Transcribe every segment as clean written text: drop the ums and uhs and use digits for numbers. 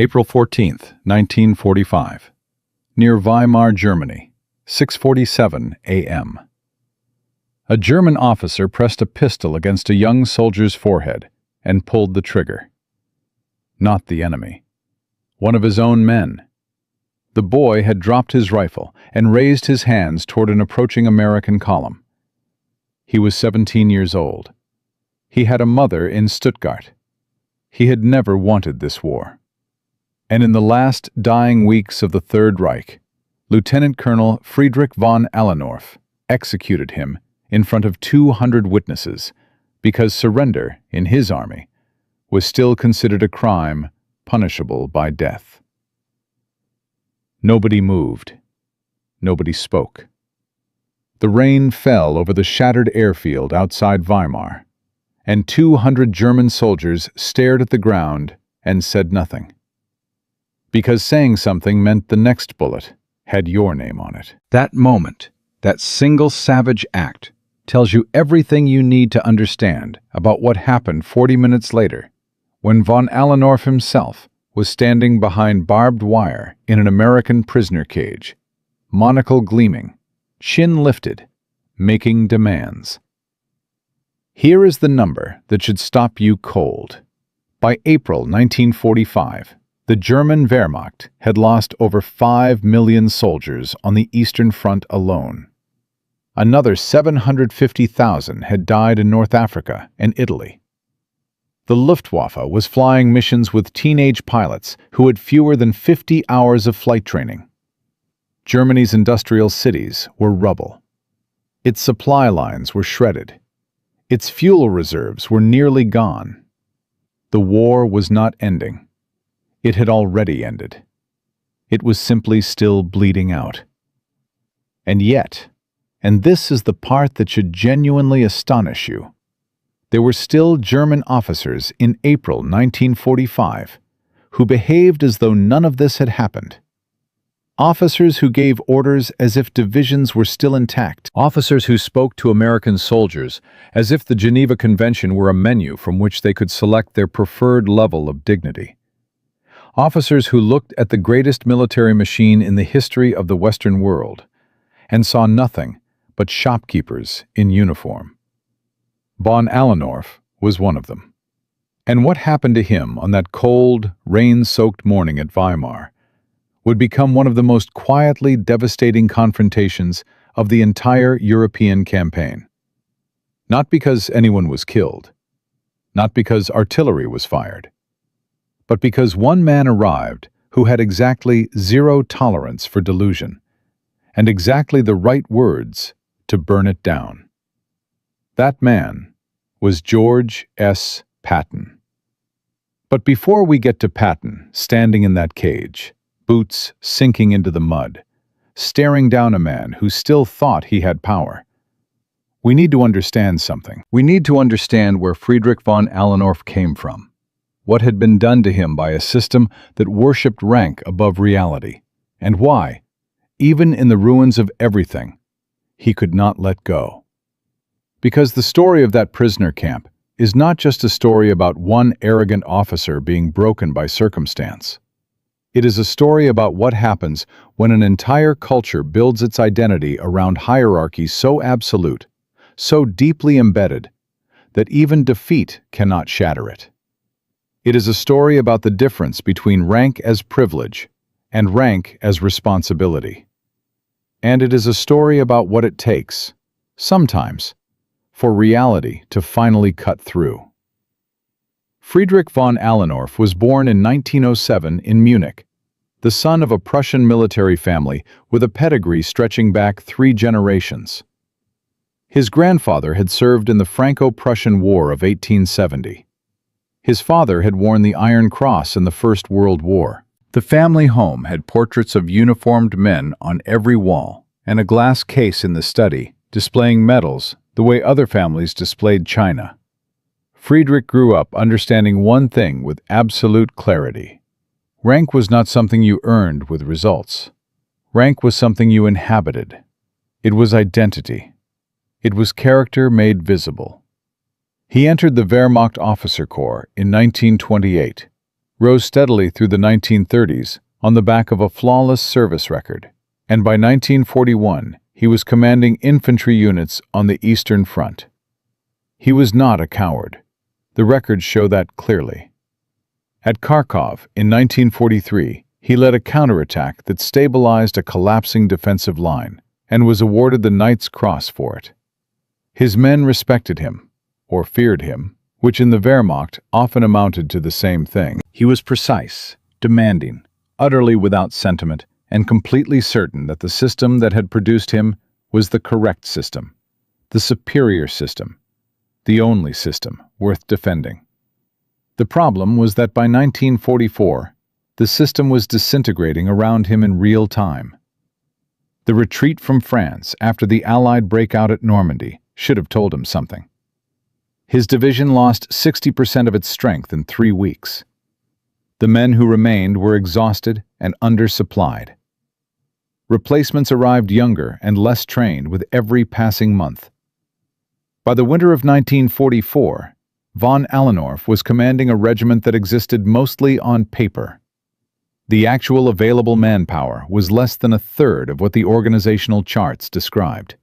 April 14, 1945. Near Weimar, Germany, 6:47 a.m. A German officer pressed a pistol against a young soldier's forehead and pulled the trigger. Not the enemy. One of his own men. The boy had dropped his rifle and raised his hands toward an approaching American column. He was 17 years old. He had a mother in Stuttgart. He had never wanted this war. And in the last dying weeks of the Third Reich, Lieutenant Colonel Friedrich von Allendorf executed him in front of 200 witnesses because surrender in his army was still considered a crime punishable by death. Nobody moved. Nobody spoke. The rain fell over the shattered airfield outside Weimar, and 200 German soldiers stared at the ground and said nothing. Because saying something meant the next bullet had your name on it. That moment, that single savage act, tells you everything you need to understand about what happened 40 minutes later, when von Allendorf himself was standing behind barbed wire in an American prisoner cage, monocle gleaming, chin lifted, making demands. Here is the number that should stop you cold. By April 1945, the German Wehrmacht had lost over 5 million soldiers on the Eastern Front alone. Another 750,000 had died in North Africa and Italy. The Luftwaffe was flying missions with teenage pilots who had fewer than 50 hours of flight training. Germany's industrial cities were rubble. Its supply lines were shredded. Its fuel reserves were nearly gone. The war was not ending. It had already ended. It was simply still bleeding out. And yet, and this is the part that should genuinely astonish you, there were still German officers in April 1945 who behaved as though none of this had happened. Officers who gave orders as if divisions were still intact. Officers who spoke to American soldiers as if the Geneva Convention were a menu from which they could select their preferred level of dignity. Officers who looked at the greatest military machine in the history of the Western world and saw nothing but shopkeepers in uniform. Von Allendorf was one of them. And what happened to him on that cold, rain-soaked morning at Weimar would become one of the most quietly devastating confrontations of the entire European campaign. Not because anyone was killed, not because artillery was fired, but because one man arrived who had exactly zero tolerance for delusion and exactly the right words to burn it down. That man was George S. Patton. But before we get to Patton standing in that cage, boots sinking into the mud, staring down a man who still thought he had power, we need to understand something. We need to understand where Friedrich von Allendorf came from. What had been done to him by a system that worshipped rank above reality, and why, even in the ruins of everything, he could not let go. Because the story of that prisoner camp is not just a story about one arrogant officer being broken by circumstance. It is a story about what happens when an entire culture builds its identity around hierarchies so absolute, so deeply embedded, that even defeat cannot shatter it. It is a story about the difference between rank as privilege and rank as responsibility. And it is a story about what it takes, sometimes, for reality to finally cut through. Friedrich von Allendorf was born in 1907 in Munich, the son of a Prussian military family with a pedigree stretching back 3 generations. His grandfather had served in the Franco-Prussian War of 1870. His father had worn the Iron Cross in the First World War. The family home had portraits of uniformed men on every wall and a glass case in the study displaying medals the way other families displayed china. Friedrich grew up understanding one thing with absolute clarity. Rank was not something you earned with results. Rank was something you inhabited. It was identity. It was character made visible. He entered the Wehrmacht officer corps in 1928, rose steadily through the 1930s on the back of a flawless service record, and by 1941 he was commanding infantry units on the Eastern Front. He was not a coward. The records show that clearly. At Kharkov in 1943, he led a counterattack that stabilized a collapsing defensive line and was awarded the Knight's Cross for it. His men respected him, or feared him, which in the Wehrmacht often amounted to the same thing. He was precise, demanding, utterly without sentiment, and completely certain that the system that had produced him was the correct system, the superior system, the only system worth defending. The problem was that by 1944, the system was disintegrating around him in real time. The retreat from France after the Allied breakout at Normandy should have told him something. His division lost 60% of its strength in 3 weeks. The men who remained were exhausted and undersupplied. Replacements arrived younger and less trained with every passing month. By the winter of 1944, von Allendorf was commanding a regiment that existed mostly on paper. The actual available manpower was less than a third of what the organizational charts described.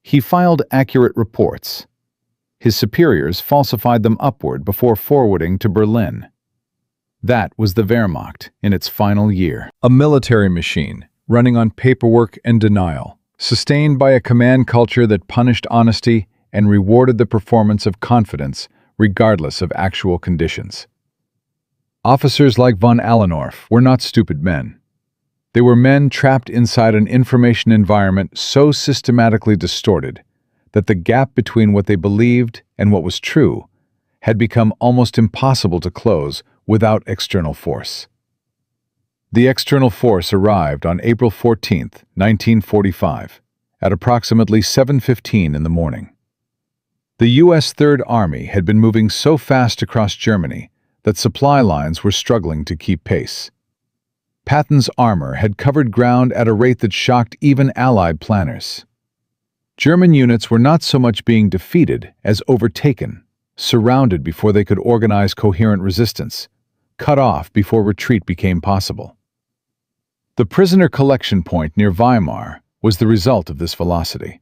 He filed accurate reports. His superiors falsified them upward before forwarding to Berlin. That was the Wehrmacht in its final year. A military machine, running on paperwork and denial, sustained by a command culture that punished honesty and rewarded the performance of confidence regardless of actual conditions. Officers like von Allendorf were not stupid men. They were men trapped inside an information environment so systematically distorted that the gap between what they believed and what was true had become almost impossible to close without external force. The external force arrived on April 14, 1945, at approximately 7:15 in the morning. The U.S. Third Army had been moving so fast across Germany that supply lines were struggling to keep pace. Patton's armor had covered ground at a rate that shocked even Allied planners. German units were not so much being defeated as overtaken, surrounded before they could organize coherent resistance, cut off before retreat became possible. The prisoner collection point near Weimar was the result of this velocity.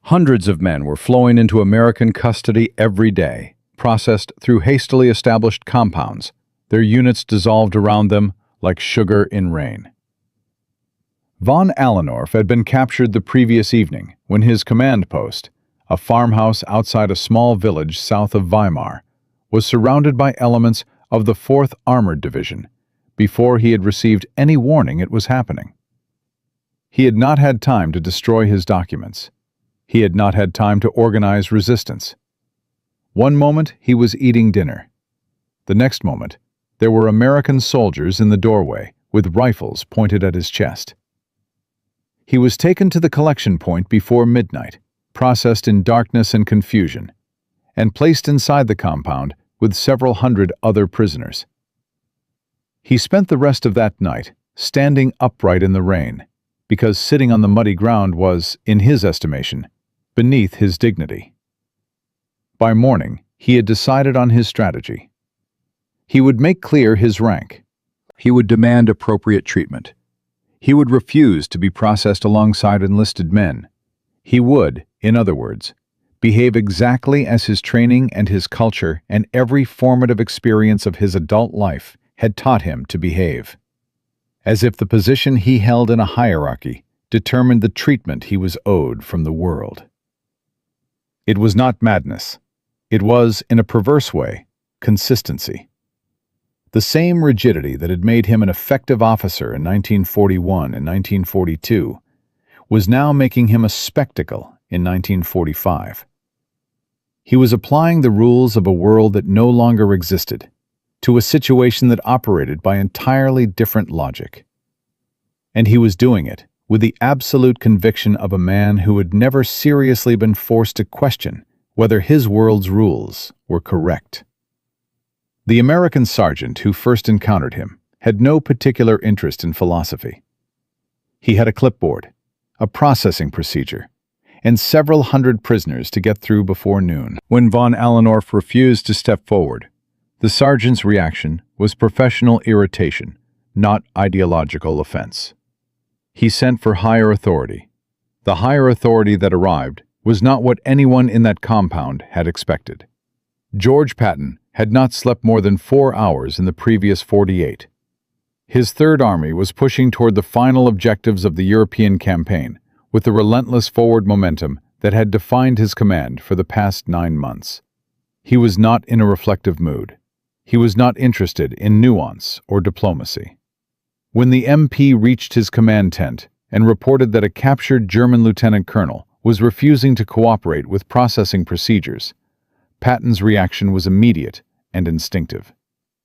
Hundreds of men were flowing into American custody every day, processed through hastily established compounds, their units dissolved around them like sugar in rain. Von Allendorf had been captured the previous evening when his command post, a farmhouse outside a small village south of Weimar, was surrounded by elements of the 4th Armored Division before he had received any warning it was happening. He had not had time to destroy his documents. He had not had time to organize resistance. One moment he was eating dinner. The next moment, there were American soldiers in the doorway with rifles pointed at his chest. He was taken to the collection point before midnight, processed in darkness and confusion, and placed inside the compound with several hundred other prisoners. He spent the rest of that night standing upright in the rain, because sitting on the muddy ground was, in his estimation, beneath his dignity. By morning, he had decided on his strategy. He would make clear his rank. He would demand appropriate treatment. He would refuse to be processed alongside enlisted men. He would, in other words, behave exactly as his training and his culture and every formative experience of his adult life had taught him to behave. As if the position he held in a hierarchy determined the treatment he was owed from the world. It was not madness. It was, in a perverse way, consistency. The same rigidity that had made him an effective officer in 1941 and 1942 was now making him a spectacle in 1945. He was applying the rules of a world that no longer existed to a situation that operated by entirely different logic. And he was doing it with the absolute conviction of a man who had never seriously been forced to question whether his world's rules were correct. The American sergeant who first encountered him had no particular interest in philosophy. He had a clipboard, a processing procedure, and several hundred prisoners to get through before noon. When von Allendorf refused to step forward, The sergeant's reaction was professional irritation, not ideological offense. He sent for higher authority. The higher authority that arrived was not what anyone in that compound had expected. George Patton had not slept more than 4 hours in the previous 48. His Third Army was pushing toward the final objectives of the European campaign with the relentless forward momentum that had defined his command for the past 9 months. He was not in a reflective mood. He was not interested in nuance or diplomacy. When the MP reached his command tent and reported that a captured German lieutenant colonel was refusing to cooperate with processing procedures, Patton's reaction was immediate and instinctive.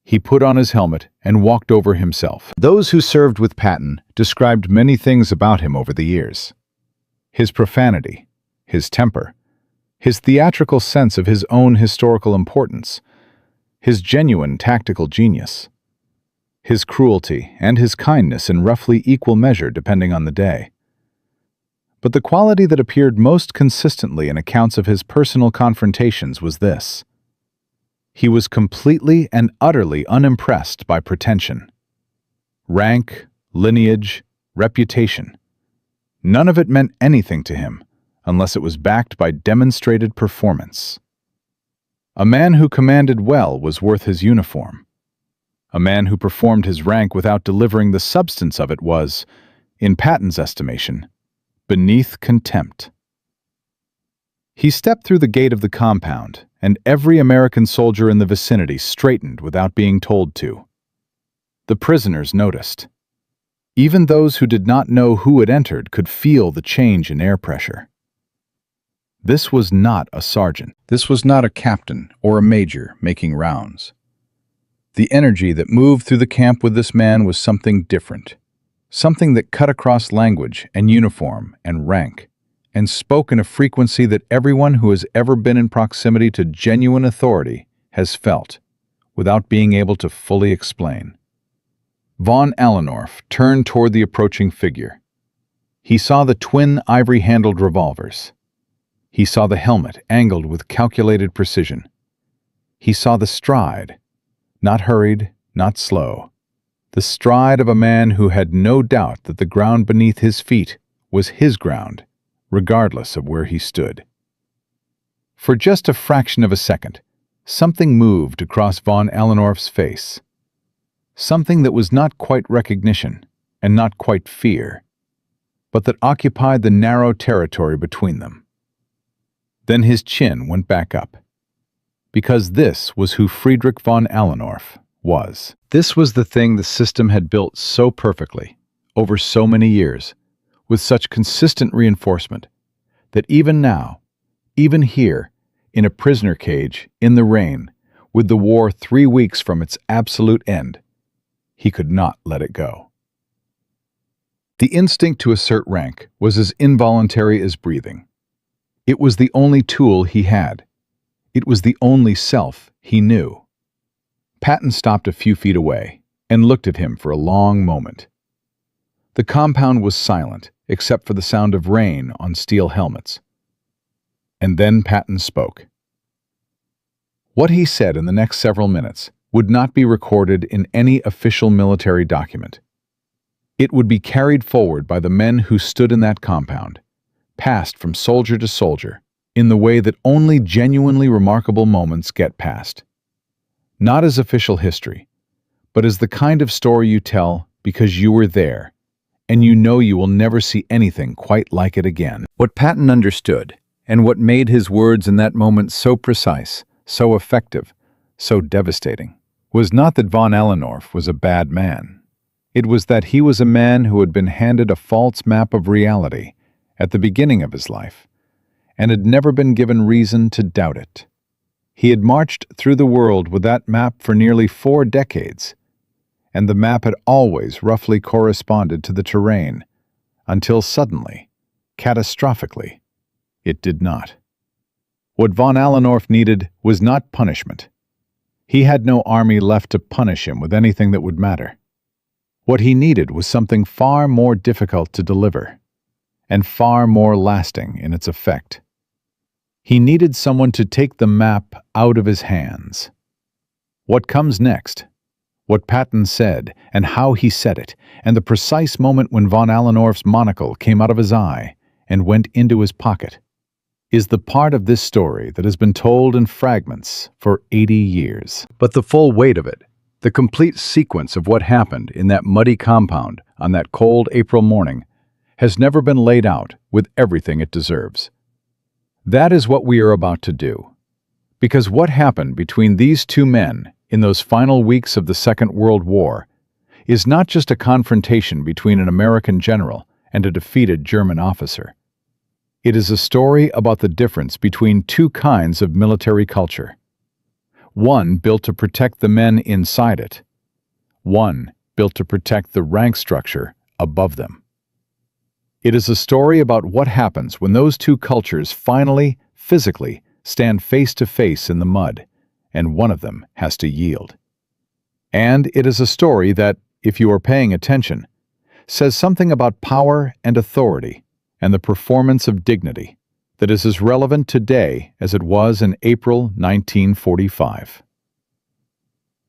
He put on his helmet and walked over himself. Those who served with Patton described many things about him over the years. His profanity, his temper, his theatrical sense of his own historical importance, his genuine tactical genius, his cruelty and his kindness in roughly equal measure depending on the day. But the quality that appeared most consistently in accounts of his personal confrontations was this: he was completely and utterly unimpressed by pretension. Rank, lineage, reputation. None of it meant anything to him unless it was backed by demonstrated performance. A man who commanded well was worth his uniform. A man who performed his rank without delivering the substance of it was, in Patton's estimation, beneath contempt. He stepped through the gate of the compound, and every American soldier in the vicinity straightened without being told to. The prisoners noticed. Even those who did not know who had entered could feel the change in air pressure. This was not a sergeant. This was not a captain or a major making rounds. The energy that moved through the camp with this man was something different, something that cut across language and uniform and rank, and spoke in a frequency that everyone who has ever been in proximity to genuine authority has felt, without being able to fully explain. Von Allendorf turned toward the approaching figure. He saw the twin ivory-handled revolvers. He saw the helmet angled with calculated precision. He saw the stride, not hurried, not slow, the stride of a man who had no doubt that the ground beneath his feet was his ground, regardless of where he stood. For just a fraction of a second, something moved across von Allendorf's face. Something that was not quite recognition and not quite fear, but that occupied the narrow territory between them. Then his chin went back up. Because this was who Friedrich von Allendorf was. This was the thing the system had built so perfectly, over so many years, with such consistent reinforcement, that even now, even here, in a prisoner cage, in the rain, with the war 3 weeks from its absolute end, he could not let it go. The instinct to assert rank was as involuntary as breathing. It was the only tool he had. It was the only self he knew. Patton stopped a few feet away and looked at him for a long moment. The compound was silent, except for the sound of rain on steel helmets. And then Patton spoke. What he said in the next several minutes would not be recorded in any official military document. It would be carried forward by the men who stood in that compound, passed from soldier to soldier, in the way that only genuinely remarkable moments get passed. Not as official history, but as the kind of story you tell because you were there, and you know you will never see anything quite like it again. What Patton understood, and what made his words in that moment so precise, so effective, so devastating, was not that von Allendorf was a bad man. It was that he was a man who had been handed a false map of reality at the beginning of his life, and had never been given reason to doubt it. He had marched through the world with that map for nearly 4 decades, and the map had always roughly corresponded to the terrain, until suddenly, catastrophically, it did not. What von Allendorf needed was not punishment. He had no army left to punish him with anything that would matter. What he needed was something far more difficult to deliver, and far more lasting in its effect. He needed someone to take the map out of his hands. What comes next, what Patton said and how he said it, and the precise moment when von Allendorf's monocle came out of his eye and went into his pocket, is the part of this story that has been told in fragments for 80 years. But the full weight of it, the complete sequence of what happened in that muddy compound on that cold April morning, has never been laid out with everything it deserves. That is what we are about to do. Because what happened between these two men in those final weeks of the Second World War is not just a confrontation between an American general and a defeated German officer. It is a story about the difference between two kinds of military culture. One built to protect the men inside it. One built to protect the rank structure above them. It is a story about what happens when those two cultures finally, physically, stand face to face in the mud, and one of them has to yield. And it is a story that, if you are paying attention, says something about power and authority and the performance of dignity that is as relevant today as it was in April 1945.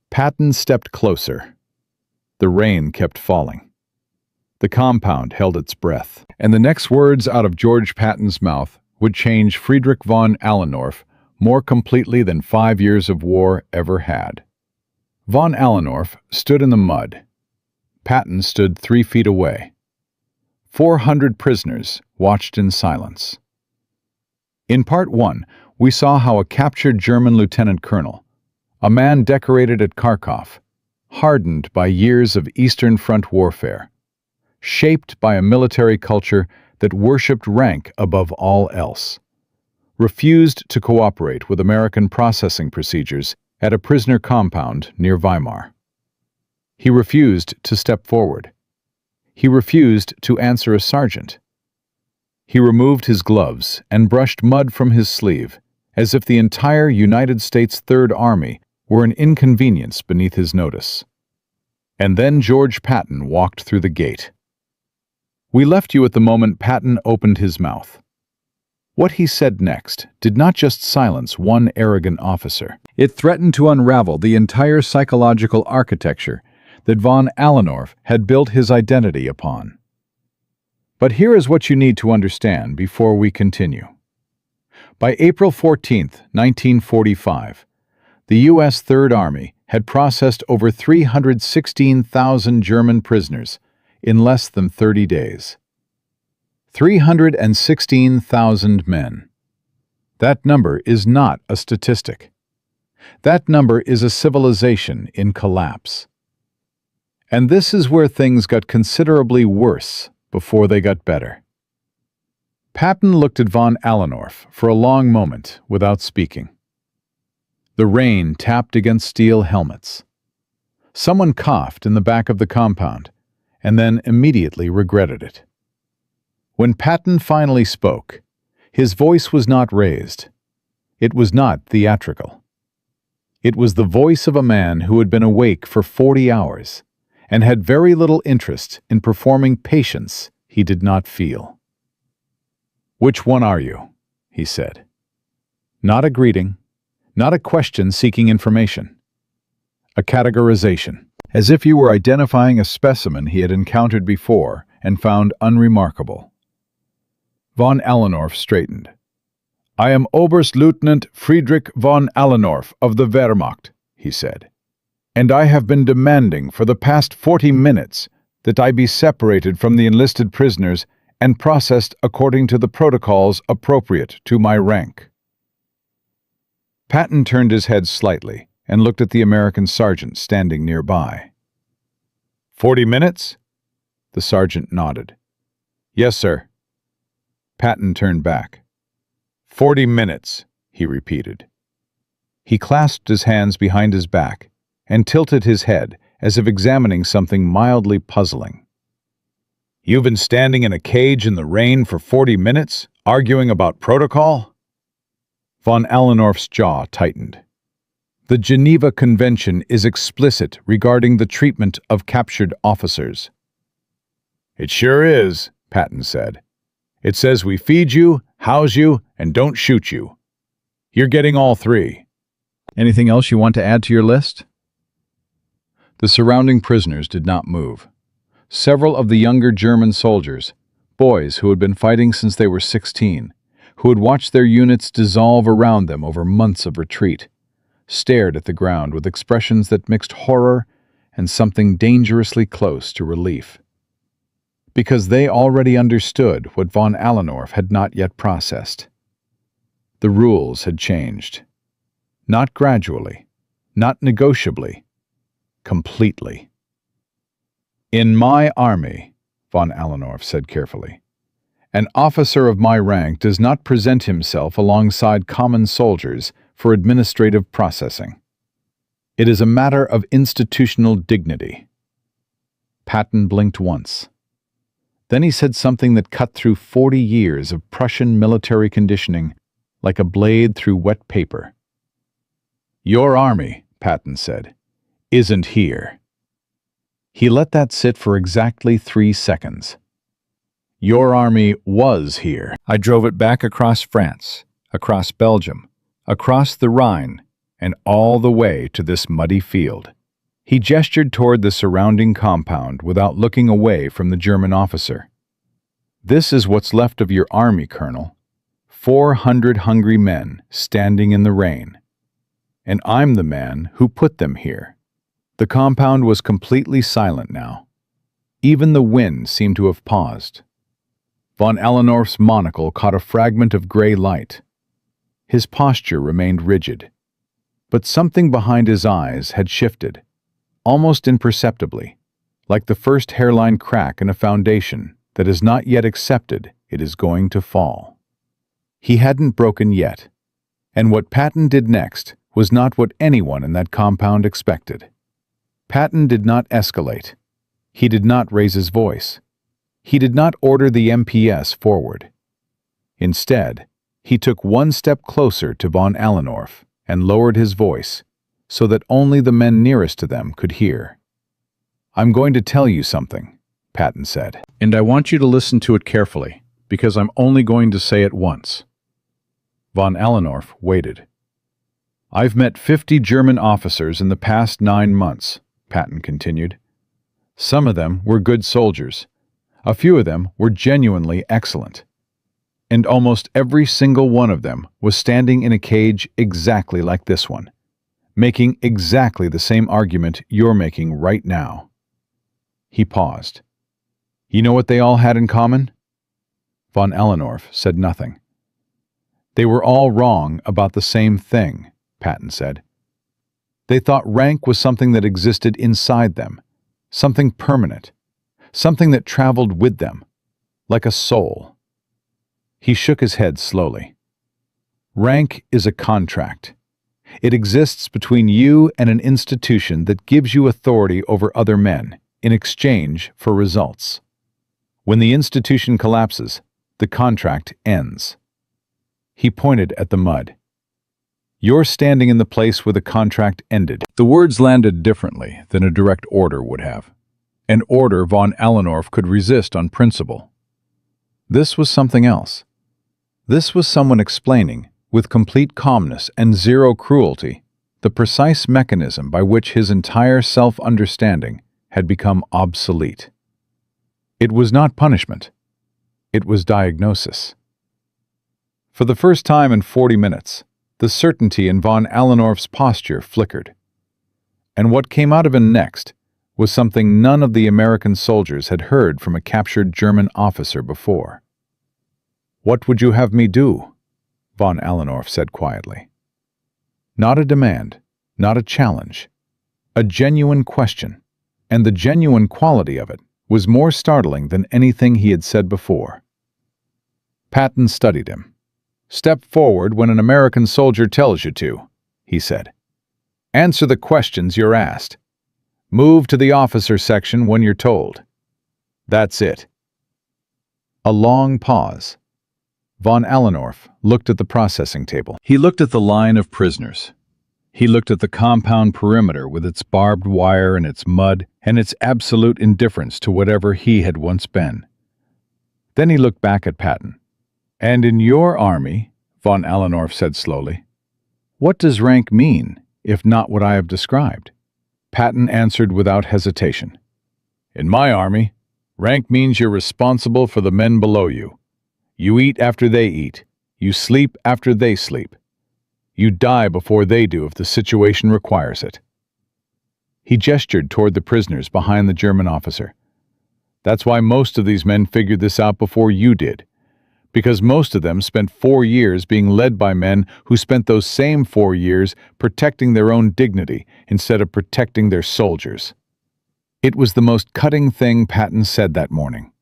Patton stepped closer. The rain kept falling. The compound held its breath, and the next words out of George Patton's mouth would change Friedrich von Allendorf more completely than 5 years of war ever had. Von Allendorf stood in the mud. Patton stood 3 feet away. 400 prisoners watched in silence. In Part 1, we saw how a captured German lieutenant colonel, a man decorated at Kharkov, hardened by years of Eastern Front warfare, shaped by a military culture that worshipped rank above all else, refused to cooperate with American processing procedures at a prisoner compound near Weimar. He refused to step forward. He refused to answer a sergeant. He removed his gloves and brushed mud from his sleeve, as if the entire United States Third Army were an inconvenience beneath his notice. And then George Patton walked through the gate. We left you at the moment Patton opened his mouth. What he said next did not just silence one arrogant officer. It threatened to unravel the entire psychological architecture that von Allendorf had built his identity upon. But here is what you need to understand before we continue. By April 14, 1945, the U.S. Third Army had processed over 316,000 German prisoners in less than 30 days. 316,000 men. That number is not a statistic. That number is a civilization in collapse. And this is where things got considerably worse before they got better. Patton looked at von Allendorf for a long moment without speaking. The rain tapped against steel helmets. Someone coughed in the back of the compound, and then immediately regretted it. When Patton finally spoke, his voice was not raised. It was not theatrical. It was the voice of a man who had been awake for 40 hours and had very little interest in performing patience he did not feel. "Which one are you?" he said. Not a greeting, not a question seeking information. A categorization, as if you were identifying a specimen he had encountered before and found unremarkable. Von Allendorf straightened. "I am Oberstleutnant Friedrich von Allendorf of the Wehrmacht," he said, "and I have been demanding for the past 40 minutes that I be separated from the enlisted prisoners and processed according to the protocols appropriate to my rank." Patton turned his head slightly and looked at the American sergeant standing nearby. 40 minutes? The sergeant nodded. "Yes, sir." Patton turned back. 40 minutes, he repeated. He clasped his hands behind his back and tilted his head as if examining something mildly puzzling. "You've been standing in a cage in the rain for 40 minutes, arguing about protocol?" Von Allendorf's jaw tightened. "The Geneva Convention is explicit regarding the treatment of captured officers." "It sure is," Patton said. "It says we feed you, house you, and don't shoot you. You're getting all 3. "Anything else you want to add to your list?" The surrounding prisoners did not move. Several of the younger German soldiers, boys who had been fighting since they were 16, who had watched their units dissolve around them over months of retreat, stared at the ground with expressions that mixed horror and something dangerously close to relief. Because they already understood what von Allendorf had not yet processed. The rules had changed. Not gradually, not negotiably, completely. "In my army," von Allendorf said carefully, "an officer of my rank does not present himself alongside common soldiers for administrative processing. It is a matter of institutional dignity." Patton blinked once. Then he said something that cut through 40 years of Prussian military conditioning like a blade through wet paper. "Your army," Patton said, "isn't here." He let that sit for exactly 3 seconds. "Your army was here. I drove it back across France, across Belgium, across the Rhine, and all the way to this muddy field." He gestured toward the surrounding compound without looking away from the German officer. "This is what's left of your army, Colonel. 400 hungry men standing in the rain. And I'm the man who put them here." The compound was completely silent now. Even the wind seemed to have paused. Von Allendorf's monocle caught a fragment of gray light. His posture remained rigid. But something behind his eyes had shifted, almost imperceptibly, like the first hairline crack in a foundation that has not yet accepted it is going to fall. He hadn't broken yet, and what Patton did next was not what anyone in that compound expected. Patton did not escalate. He did not raise his voice. He did not order the MPS forward. Instead, he took one step closer to von Allendorf and lowered his voice so that only the men nearest to them could hear. "I'm going to tell you something," Patton said, "and I want you to listen to it carefully, because I'm only going to say it once." Von Allendorf waited. "I've met 50 German officers in the past 9 months," Patton continued. "Some of them were good soldiers. A few of them were genuinely excellent. And almost every single one of them was standing in a cage exactly like this one, making exactly the same argument you're making right now." He paused. "You know what they all had in common?" Von Allendorf said nothing. "They were all wrong about the same thing," Patton said. "They thought rank was something that existed inside them, something permanent, something that traveled with them, like a soul." He shook his head slowly. "Rank is a contract. It exists between you and an institution that gives you authority over other men in exchange for results. When the institution collapses, the contract ends." He pointed at the mud. "You're standing in the place where the contract ended." The words landed differently than a direct order would have. An order von Allendorf could resist on principle. This was something else. This was someone explaining, with complete calmness and zero cruelty, the precise mechanism by which his entire self-understanding had become obsolete. It was not punishment. It was diagnosis. For the first time in 40 minutes, the certainty in von Allendorf's posture flickered. And what came out of him next was something none of the American soldiers had heard from a captured German officer before. "What would you have me do?" von Allendorf said quietly. Not a demand, not a challenge. A genuine question, and the genuine quality of it was more startling than anything he had said before. Patton studied him. "Step forward when an American soldier tells you to," he said. "Answer the questions you're asked. Move to the officer section when you're told. That's it." A long pause. Von Allendorf looked at the processing table. He looked at the line of prisoners. He looked at the compound perimeter with its barbed wire and its mud and its absolute indifference to whatever he had once been. Then he looked back at Patton. "And in your army," von Allendorf said slowly, "what does rank mean, if not what I have described?" Patton answered without hesitation. In my army, rank means you're responsible for the men below you. You eat after they eat. You sleep after they sleep. You die before they do if the situation requires it. He gestured toward the prisoners behind the German officer. That's why most of these men figured this out before you did, because most of them spent 4 years being led by men who spent those same 4 years protecting their own dignity instead of protecting their soldiers. It was the most cutting thing Patton said that morning.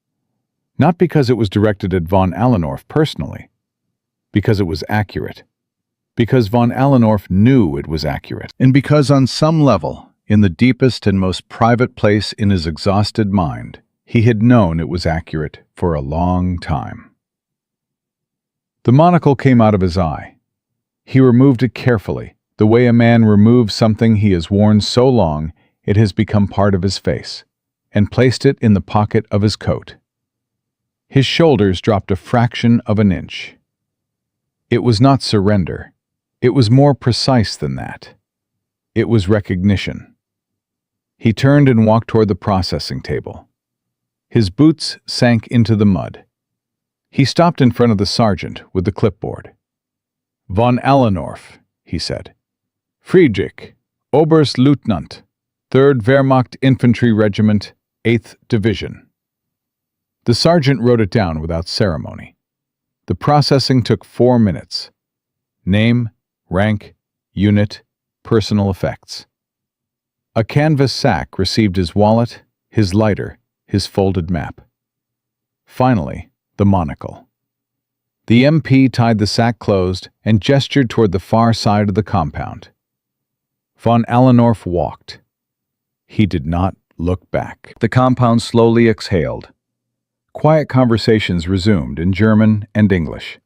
Not because it was directed at von Allendorf personally, because it was accurate. Because von Allendorf knew it was accurate. And because on some level, in the deepest and most private place in his exhausted mind, he had known it was accurate for a long time. The monocle came out of his eye. He removed it carefully, the way a man removes something he has worn so long it has become part of his face, and placed it in the pocket of his coat. His shoulders dropped a fraction of an inch. It was not surrender. It was more precise than that. It was recognition. He turned and walked toward the processing table. His boots sank into the mud. He stopped in front of the sergeant with the clipboard. Von Allendorf, he said. Friedrich, Oberstleutnant, 3rd Wehrmacht Infantry Regiment, 8th Division. The sergeant wrote it down without ceremony. The processing took 4 minutes. Name, rank, unit, personal effects. A canvas sack received his wallet, his lighter, his folded map. Finally, the monocle. The MP tied the sack closed and gestured toward the far side of the compound. Von Allendorf walked. He did not look back. The compound slowly exhaled. Quiet conversations resumed in German and English.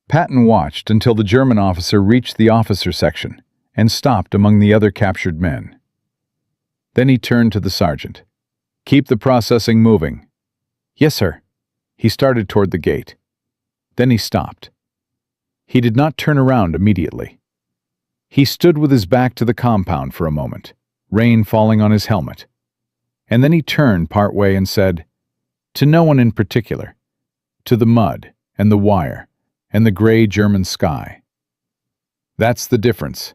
Patton watched until the German officer reached the officer section and stopped among the other captured men. Then he turned to the sergeant. Keep the processing moving. Yes, sir. He started toward the gate. Then he stopped. He did not turn around immediately. He stood with his back to the compound for a moment, rain falling on his helmet. And then he turned partway and said, to no one in particular, to the mud and the wire and the gray German sky. That's the difference.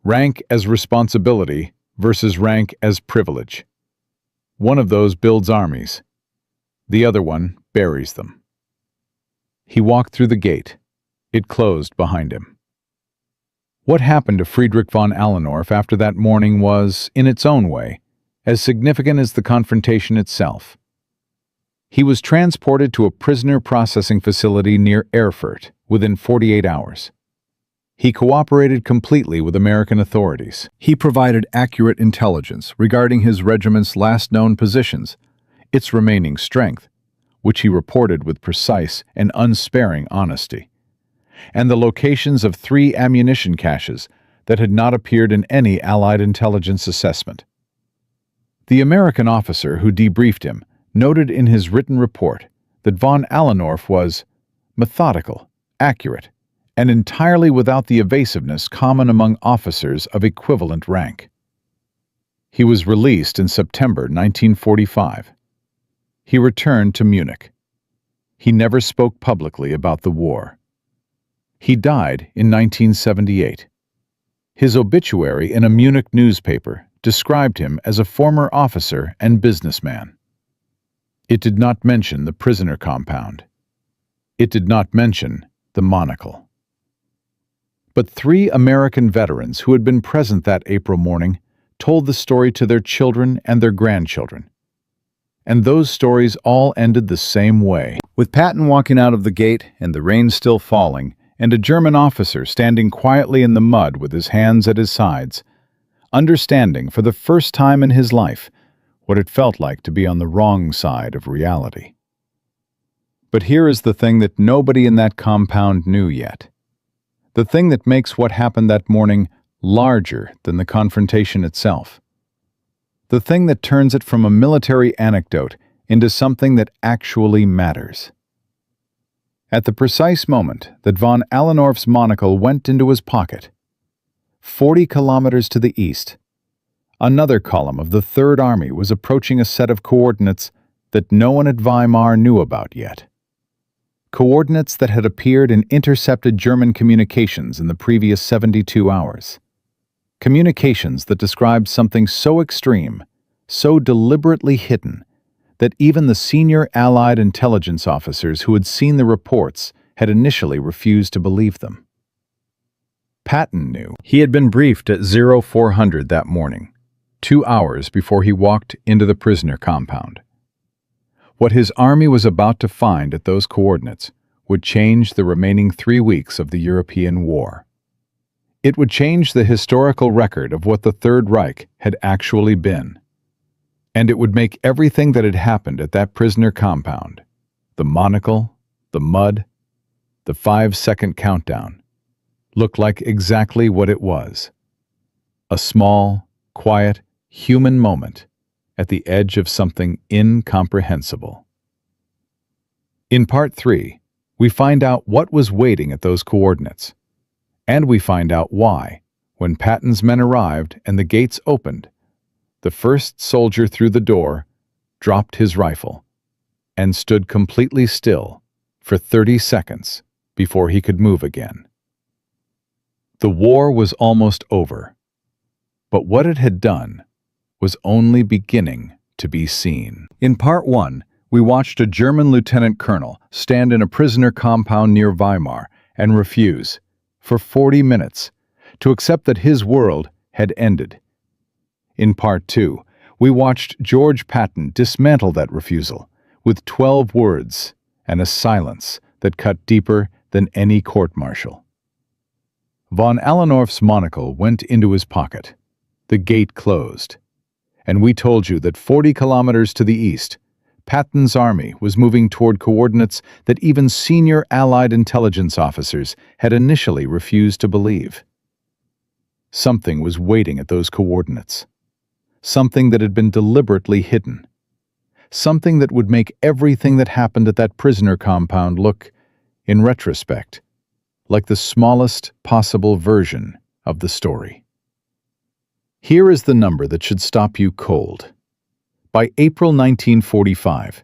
Rank as responsibility versus rank as privilege. One of those builds armies. The other one buries them. He walked through the gate. It closed behind him. What happened to Friedrich von Allendorf after that morning was, in its own way, as significant as the confrontation itself. He was transported to a prisoner processing facility near Erfurt within 48 hours. He cooperated completely with American authorities. He provided accurate intelligence regarding his regiment's last known positions, its remaining strength, which he reported with precise and unsparing honesty, and the locations of 3 ammunition caches that had not appeared in any Allied intelligence assessment. The American officer who debriefed him noted in his written report that von Allendorf was methodical, accurate, and entirely without the evasiveness common among officers of equivalent rank. He was released in September 1945. He returned to Munich. He never spoke publicly about the war. He died in 1978. His obituary in a Munich newspaper described him as a former officer and businessman. It did not mention the prisoner compound. It did not mention the monocle. But 3 American veterans who had been present that April morning told the story to their children and their grandchildren. And those stories all ended the same way. With Patton walking out of the gate and the rain still falling, and a German officer standing quietly in the mud with his hands at his sides, understanding for the first time in his life what it felt like to be on the wrong side of reality. But here is the thing that nobody in that compound knew yet. The thing that makes what happened that morning larger than the confrontation itself. The thing that turns it from a military anecdote into something that actually matters. At the precise moment that von Allendorf's monocle went into his pocket, 40 kilometers to the east, Another column of the Third Army was approaching a set of coordinates that no one at Weimar knew about yet. Coordinates that had appeared in intercepted German communications in the previous 72 hours. Communications that described something so extreme, so deliberately hidden, that even the senior Allied intelligence officers who had seen the reports had initially refused to believe them. Patton knew. He had been briefed at 0400 that morning, 2 hours before he walked into the prisoner compound. What his army was about to find at those coordinates would change the remaining 3 weeks of the European war. It would change the historical record of what the Third Reich had actually been. And it would make everything that had happened at that prisoner compound, the monocle, the mud, the 5-second countdown, look like exactly what it was. A small, quiet, human moment at the edge of something incomprehensible. In Part 3, we find out what was waiting at those coordinates, and we find out why, when Patton's men arrived and the gates opened, the first soldier through the door dropped his rifle and stood completely still for 30 seconds before he could move again. The war was almost over, but what it had done was only beginning to be seen. In Part 1, we watched a German lieutenant colonel stand in a prisoner compound near Weimar and refuse, for 40 minutes, to accept that his world had ended. In Part 2, we watched George Patton dismantle that refusal with 12 words and a silence that cut deeper than any court-martial. Von Allendorf's monocle went into his pocket. The gate closed. And we told you that 40 kilometers to the east, Patton's army was moving toward coordinates that even senior Allied intelligence officers had initially refused to believe. Something was waiting at those coordinates. Something that had been deliberately hidden. Something that would make everything that happened at that prisoner compound look, in retrospect, like the smallest possible version of the story. Here is the number that should stop you cold. By April 1945,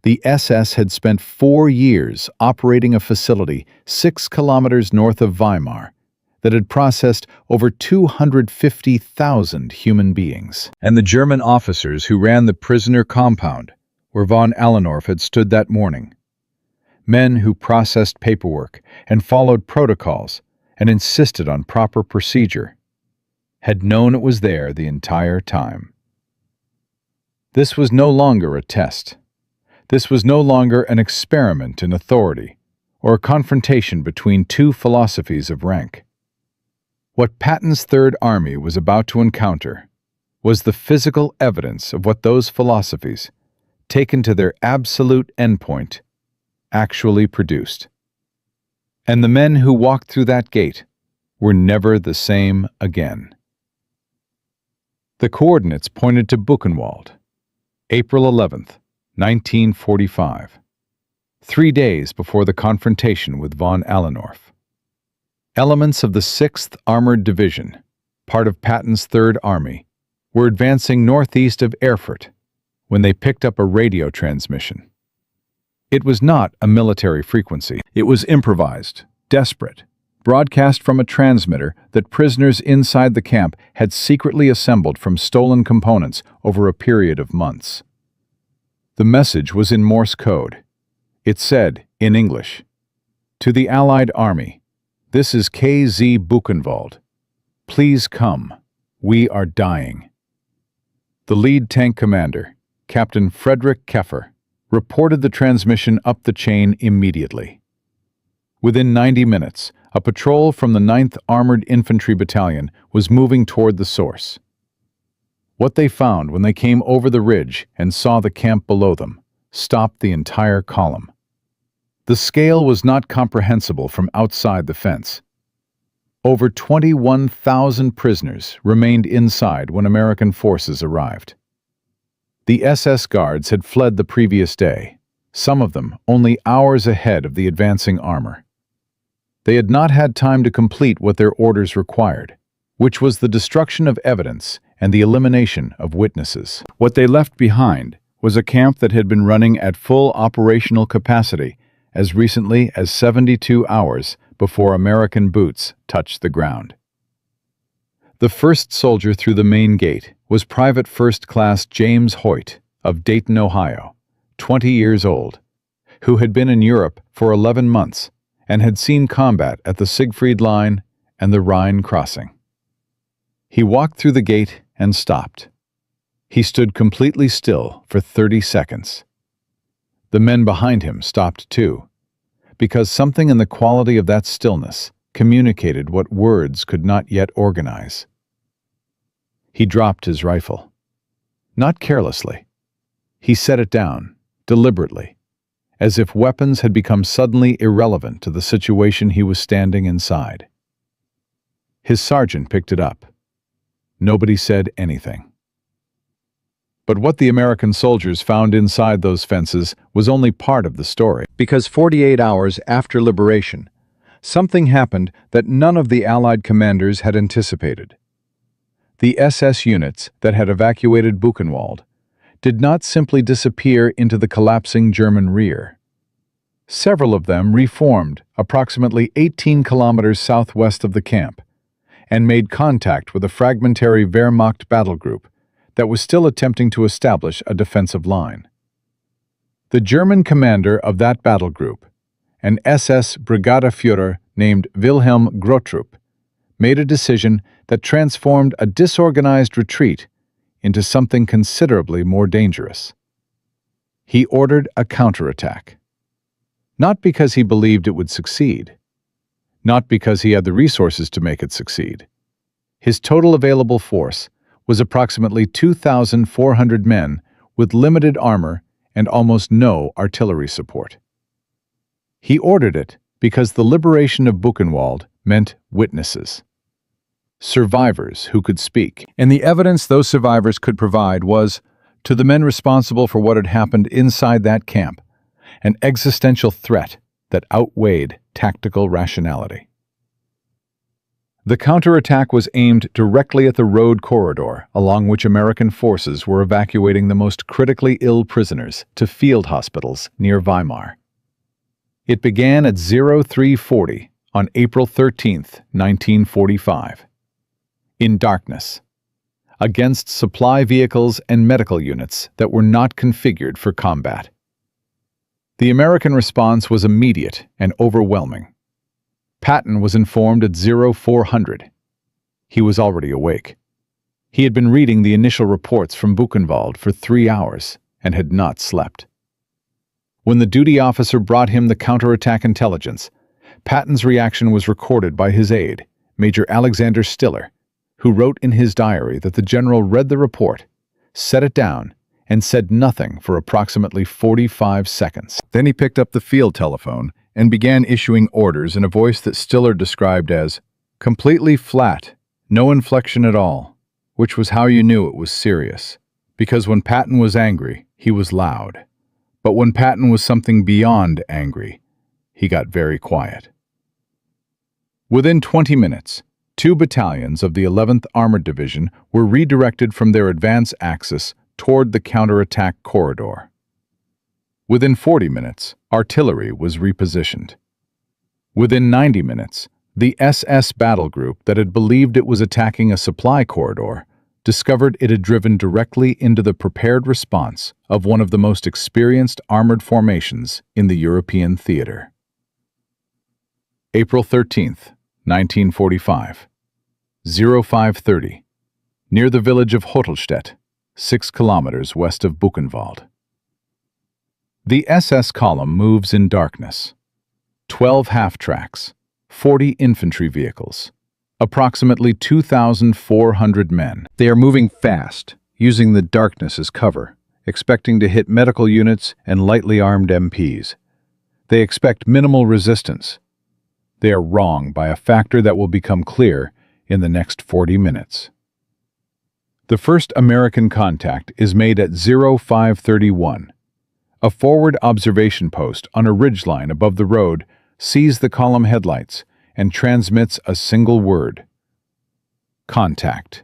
the SS had spent 4 years operating a facility 6 kilometers north of Weimar that had processed over 250,000 human beings. And the German officers who ran the prisoner compound where von Allendorf had stood that morning. Men who processed paperwork and followed protocols and insisted on proper procedure, had known it was there the entire time. This was no longer a test. This was no longer an experiment in authority or a confrontation between two philosophies of rank. What Patton's Third Army was about to encounter was the physical evidence of what those philosophies, taken to their absolute endpoint, actually produced. And the men who walked through that gate were never the same again. The coordinates pointed to Buchenwald, April 11th, 1945, 3 days before the confrontation with von Allendorf. Elements of the 6th Armored Division, part of Patton's Third Army, were advancing northeast of Erfurt when they picked up a radio transmission. It was not a military frequency. It was improvised, desperate, broadcast from a transmitter that prisoners inside the camp had secretly assembled from stolen components over a period of months. The message was in Morse code. It said, in English, "To the Allied Army, this is KZ Buchenwald. Please come. We are dying." The lead tank commander, Captain Friedrich Keffer, reported the transmission up the chain immediately. Within 90 minutes, a patrol from the 9th Armored Infantry Battalion was moving toward the source. What they found when they came over the ridge and saw the camp below them stopped the entire column. The scale was not comprehensible from outside the fence. Over 21,000 prisoners remained inside when American forces arrived. The SS guards had fled the previous day, some of them only hours ahead of the advancing armor. They had not had time to complete what their orders required, which was the destruction of evidence and the elimination of witnesses. What they left behind was a camp that had been running at full operational capacity as recently as 72 hours before American boots touched the ground. The first soldier through the main gate was Private First Class James Hoyt of Dayton, Ohio, 20 years old, who had been in Europe for 11 months and had seen combat at the Siegfried Line and the Rhine crossing. He walked through the gate and stopped. He stood completely still for 30 seconds. The men behind him stopped too, because something in the quality of that stillness communicated what words could not yet organize. He dropped his rifle. Not carelessly. He set it down, deliberately, as if weapons had become suddenly irrelevant to the situation he was standing inside. His sergeant picked it up. Nobody said anything. But what the American soldiers found inside those fences was only part of the story. Because 48 hours after liberation, something happened that none of the Allied commanders had anticipated. The SS units that had evacuated Buchenwald did not simply disappear into the collapsing German rear. Several of them reformed approximately 18 kilometers southwest of the camp and made contact with a fragmentary Wehrmacht battle group that was still attempting to establish a defensive line. The German commander of that battle group, an SS Brigadeführer named Wilhelm Grottrup, made a decision that transformed a disorganized retreat into something considerably more dangerous. He ordered a counterattack. Not because he believed it would succeed. Not because he had the resources to make it succeed. His total available force was approximately 2,400 men with limited armor and almost no artillery support. He ordered it because the liberation of Buchenwald meant witnesses. Survivors who could speak. And the evidence those survivors could provide was, to the men responsible for what had happened inside that camp, an existential threat that outweighed tactical rationality. The counterattack was aimed directly at the road corridor along which American forces were evacuating the most critically ill prisoners to field hospitals near Weimar. It began at 0340 on April 13, 1945. In darkness, against supply vehicles and medical units that were not configured for combat. The American response was immediate and overwhelming. Patton was informed at 0400. He was already awake. He had been reading the initial reports from Buchenwald for 3 hours and had not slept. When the duty officer brought him the counterattack intelligence, Patton's reaction was recorded by his aide, Major Alexander Stiller, who wrote in his diary that the general read the report, set it down, and said nothing for approximately 45 seconds. Then he picked up the field telephone and began issuing orders in a voice that Stiller described as completely flat, no inflection at all, which was how you knew it was serious. Because when Patton was angry, he was loud. But when Patton was something beyond angry, he got very quiet. Within 20 minutes, 2 battalions of the 11th Armored Division were redirected from their advance axis toward the counterattack corridor. Within 40 minutes, artillery was repositioned. Within 90 minutes, the SS battle group that had believed it was attacking a supply corridor discovered it had driven directly into the prepared response of one of the most experienced armored formations in the European theater. April 13th, 1945, 0530, near the village of Hotelstedt, 6 kilometers west of Buchenwald. The SS column moves in darkness. 12 half-tracks, 40 infantry vehicles, approximately 2,400 men. They are moving fast, using the darkness as cover, expecting to hit medical units and lightly armed MPs. They expect minimal resistance. They are wrong by a factor that will become clear in the next 40 minutes. The first American contact is made at 0531. A forward observation post on a ridgeline above the road sees the column headlights and transmits a single word: Contact.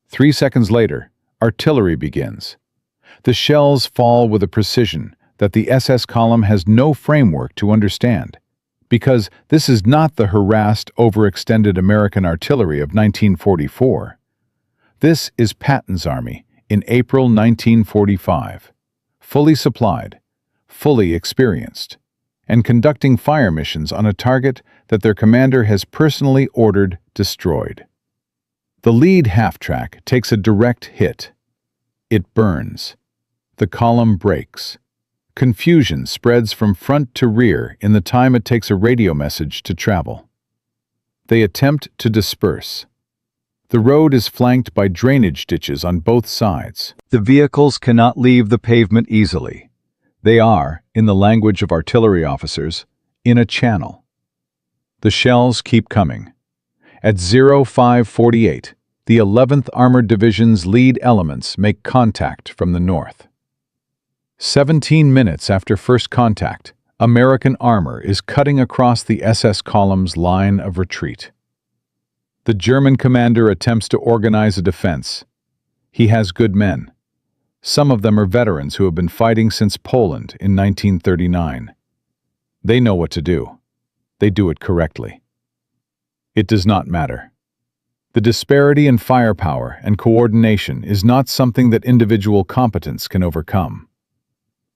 3 seconds later, artillery begins. The shells fall with a precision that the SS column has no framework to understand, because this is not the harassed, overextended American artillery of 1944. This is Patton's army in April 1945, fully supplied, fully experienced, and conducting fire missions on a target that their commander has personally ordered destroyed. The lead half-track takes a direct hit. It burns. The column breaks. Confusion spreads from front to rear in the time it takes a radio message to travel. They attempt to disperse. The road is flanked by drainage ditches on both sides. The vehicles cannot leave the pavement easily. They are, in the language of artillery officers, in a channel. The shells keep coming. At 0548, the 11th Armored Division's lead elements make contact from the north. 17 minutes after first contact, American armor is cutting across the SS column's line of retreat. The German commander attempts to organize a defense. He has good men. Some of them are veterans who have been fighting since Poland in 1939. They know what to do. They do it correctly. It does not matter. The disparity in firepower and coordination is not something that individual competence can overcome.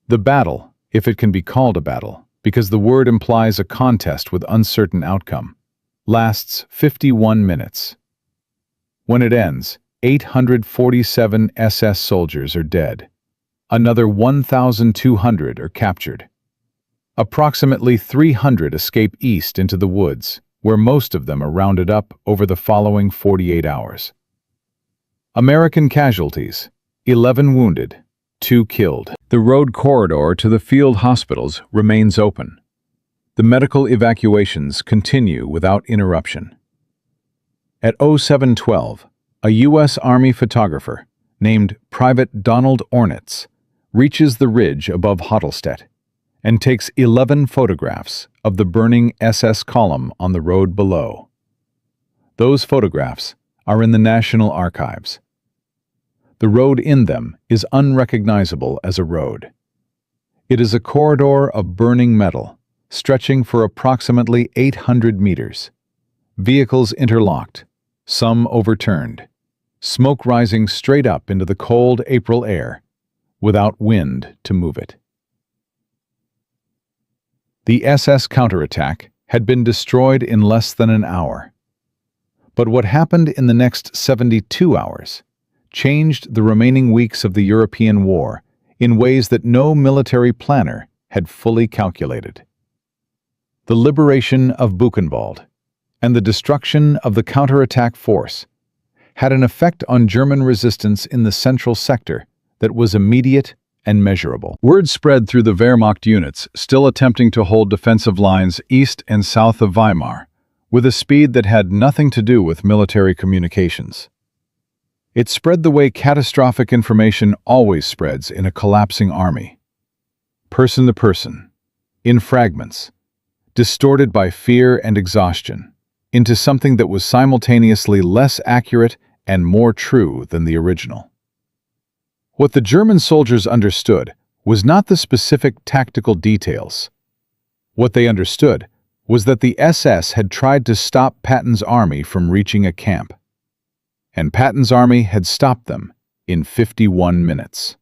The battle, if it can be called a battle, because the word implies a contest with uncertain outcome, lasts 51 minutes. When it ends, 847 SS soldiers are dead. Another 1,200 are captured. Approximately 300 escape east into the woods, where most of them are rounded up over the following 48 hours. American casualties: 11 wounded, 2 killed. The road corridor to the field hospitals remains open. The medical evacuations continue without interruption. At 0712, a U.S. Army photographer named Private Donald Ornitz reaches the ridge above Hotelstedt and takes 11 photographs of the burning SS column on the road below. Those photographs are in the National Archives. The road in them is unrecognizable as a road. It is a corridor of burning metal, stretching for approximately 800 meters. Vehicles interlocked, some overturned, smoke rising straight up into the cold April air, without wind to move it. The SS counterattack had been destroyed in less than an hour. But what happened in the next 72 hours changed the remaining weeks of the European war in ways that no military planner had fully calculated. The liberation of Buchenwald and the destruction of the counterattack force had an effect on German resistance in the central sector that was immediate and measurable. Word spread through the Wehrmacht units still attempting to hold defensive lines east and south of Weimar, with a speed that had nothing to do with military communications. It spread the way catastrophic information always spreads in a collapsing army. Person to person, in fragments, distorted by fear and exhaustion, into something that was simultaneously less accurate and more true than the original. What the German soldiers understood was not the specific tactical details. What they understood was that the SS had tried to stop Patton's army from reaching a camp. And Patton's army had stopped them in 51 minutes.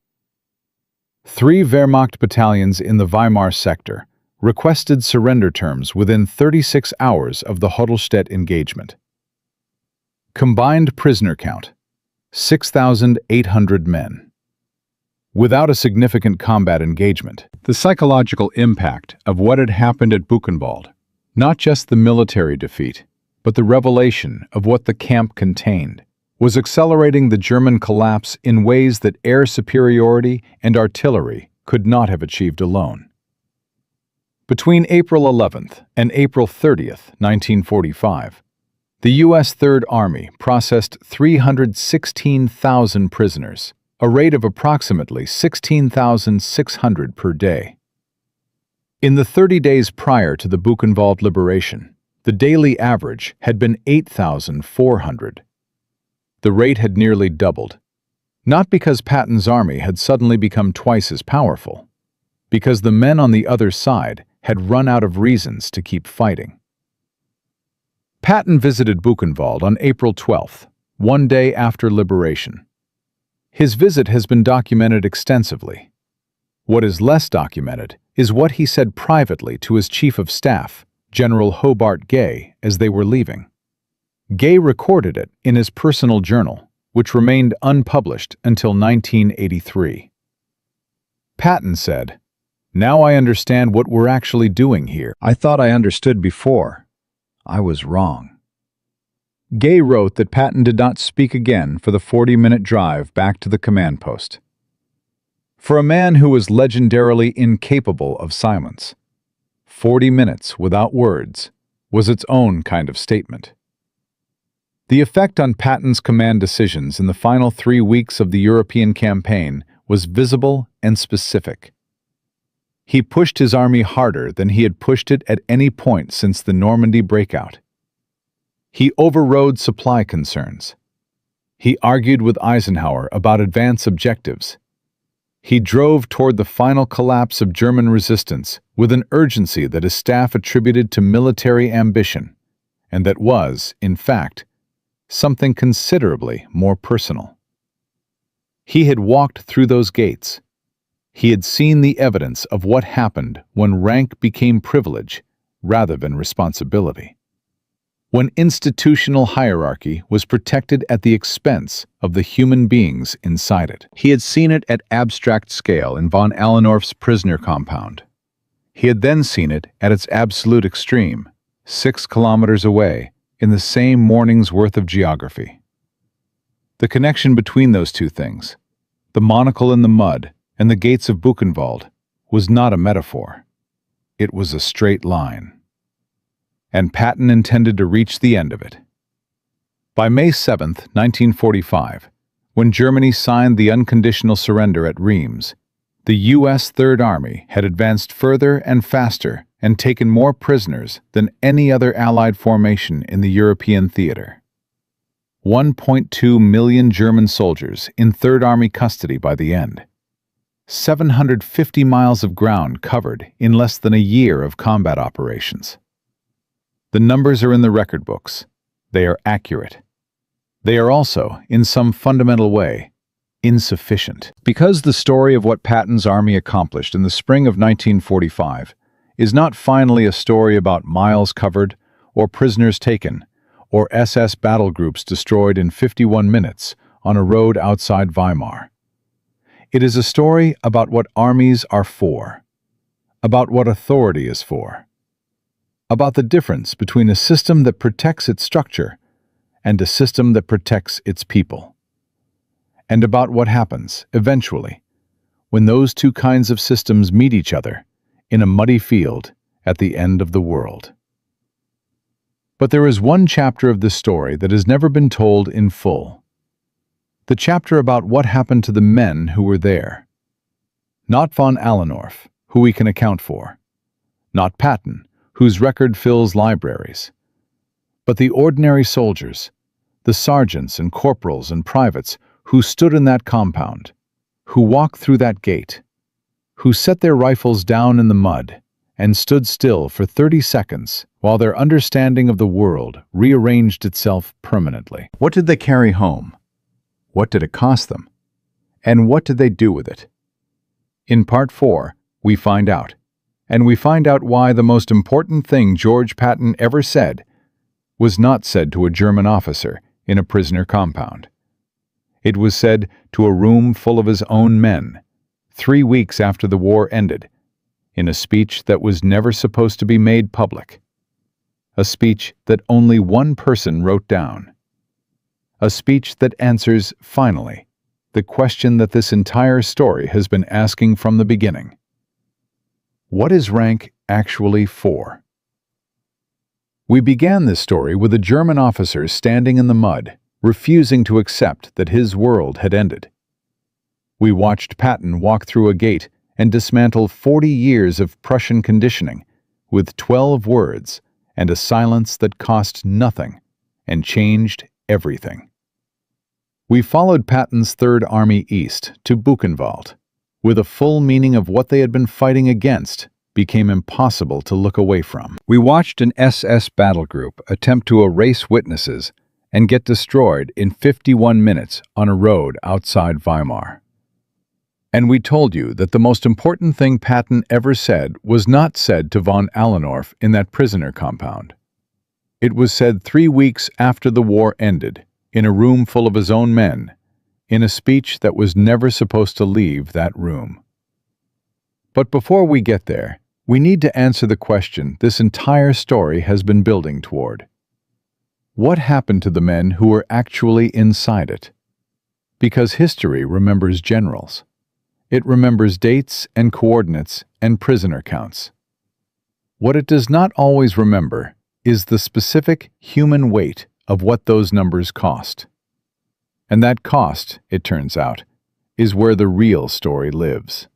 3 Wehrmacht battalions in the Weimar sector requested surrender terms within 36 hours of the Hotelstedt engagement. Combined prisoner count: 6,800 men. Without a significant combat engagement, the psychological impact of what had happened at Buchenwald, not just the military defeat, but the revelation of what the camp contained, was accelerating the German collapse in ways that air superiority and artillery could not have achieved alone. Between April 11th and April 30th, 1945, the U.S. Third Army processed 316,000 prisoners, a rate of approximately 16,600 per day. In the 30 days prior to the Buchenwald liberation, The daily average had been 8,400. The rate had nearly doubled, not because Patton's army had suddenly become twice as powerful, because the men on the other side had run out of reasons to keep fighting. Patton visited Buchenwald on April 12th, one day after liberation. His visit has been documented extensively. What is less documented is what he said privately to his chief of staff, General Hobart Gay, as they were leaving. Gay recorded it in his personal journal, which remained unpublished until 1983. Patton said, "Now I understand what we're actually doing here. I thought I understood before. I was wrong." Gay wrote that Patton did not speak again for the 40-minute drive back to the command post. For a man who was legendarily incapable of silence, 40 minutes without words was its own kind of statement. The effect on Patton's command decisions in the final 3 weeks of the European campaign was visible and specific. He pushed his army harder than he had pushed it at any point since the Normandy breakout. He overrode supply concerns. He argued with Eisenhower about advance objectives. He drove toward the final collapse of German resistance with an urgency that his staff attributed to military ambition, and that was, in fact, something considerably more personal. He had walked through those gates. He had seen the evidence of what happened when rank became privilege rather than responsibility, when institutional hierarchy was protected at the expense of the human beings inside it. He had seen it at abstract scale in von Allendorf's prisoner compound. He had then seen it at its absolute extreme, 6 kilometers away, in the same morning's worth of geography. The connection between those two things, the monocle in the mud and the gates of Buchenwald, was not a metaphor. It was a straight line. And Patton intended to reach the end of it. By May 7, 1945, when Germany signed the unconditional surrender at Reims, the U.S. Third Army had advanced further and faster and taken more prisoners than any other Allied formation in the European theater. 1.2 million German soldiers in Third Army custody by the end. 750 miles of ground covered in less than a year of combat operations. The numbers are in the record books. They are accurate. They are also, in some fundamental way, insufficient. Because the story of what Patton's army accomplished in the spring of 1945 is not finally a story about miles covered, or prisoners taken, or SS battle groups destroyed in 51 minutes on a road outside Weimar. It is a story about what armies are for, about what authority is for, about the difference between a system that protects its structure and a system that protects its people, and about what happens, eventually, when those two kinds of systems meet each other in a muddy field at the end of the world. But there is one chapter of this story that has never been told in full. The chapter about what happened to the men who were there. Not von Allendorf, who we can account for. Not Patton, whose record fills libraries. But the ordinary soldiers, the sergeants and corporals and privates who stood in that compound, who walked through that gate, who set their rifles down in the mud and stood still for 30 seconds while their understanding of the world rearranged itself permanently. What did they carry home? What did it cost them? And what did they do with it? In Part 4, we find out. And we find out why the most important thing George Patton ever said was not said to a German officer in a prisoner compound. It was said to a room full of his own men, 3 weeks after the war ended, in a speech that was never supposed to be made public. A speech that only one person wrote down. A speech that answers, finally, the question that this entire story has been asking from the beginning. What is rank actually for? We began this story with a German officer standing in the mud, refusing to accept that his world had ended. We watched Patton walk through a gate and dismantle 40 years of Prussian conditioning with 12 words and a silence that cost nothing and changed everything. We followed Patton's Third Army east to Buchenwald, where the full meaning of what they had been fighting against became impossible to look away from. We watched an SS battle group attempt to erase witnesses and get destroyed in 51 minutes on a road outside Weimar. And we told you that the most important thing Patton ever said was not said to von Allendorf in that prisoner compound. It was said 3 weeks after the war ended, in a room full of his own men, in a speech that was never supposed to leave that room. But before we get there, we need to answer the question this entire story has been building toward. What happened to the men who were actually inside it? Because history remembers generals. It remembers dates and coordinates and prisoner counts. What it does not always remember is the specific human weight of what those numbers cost. And that cost, it turns out, is where the real story lives.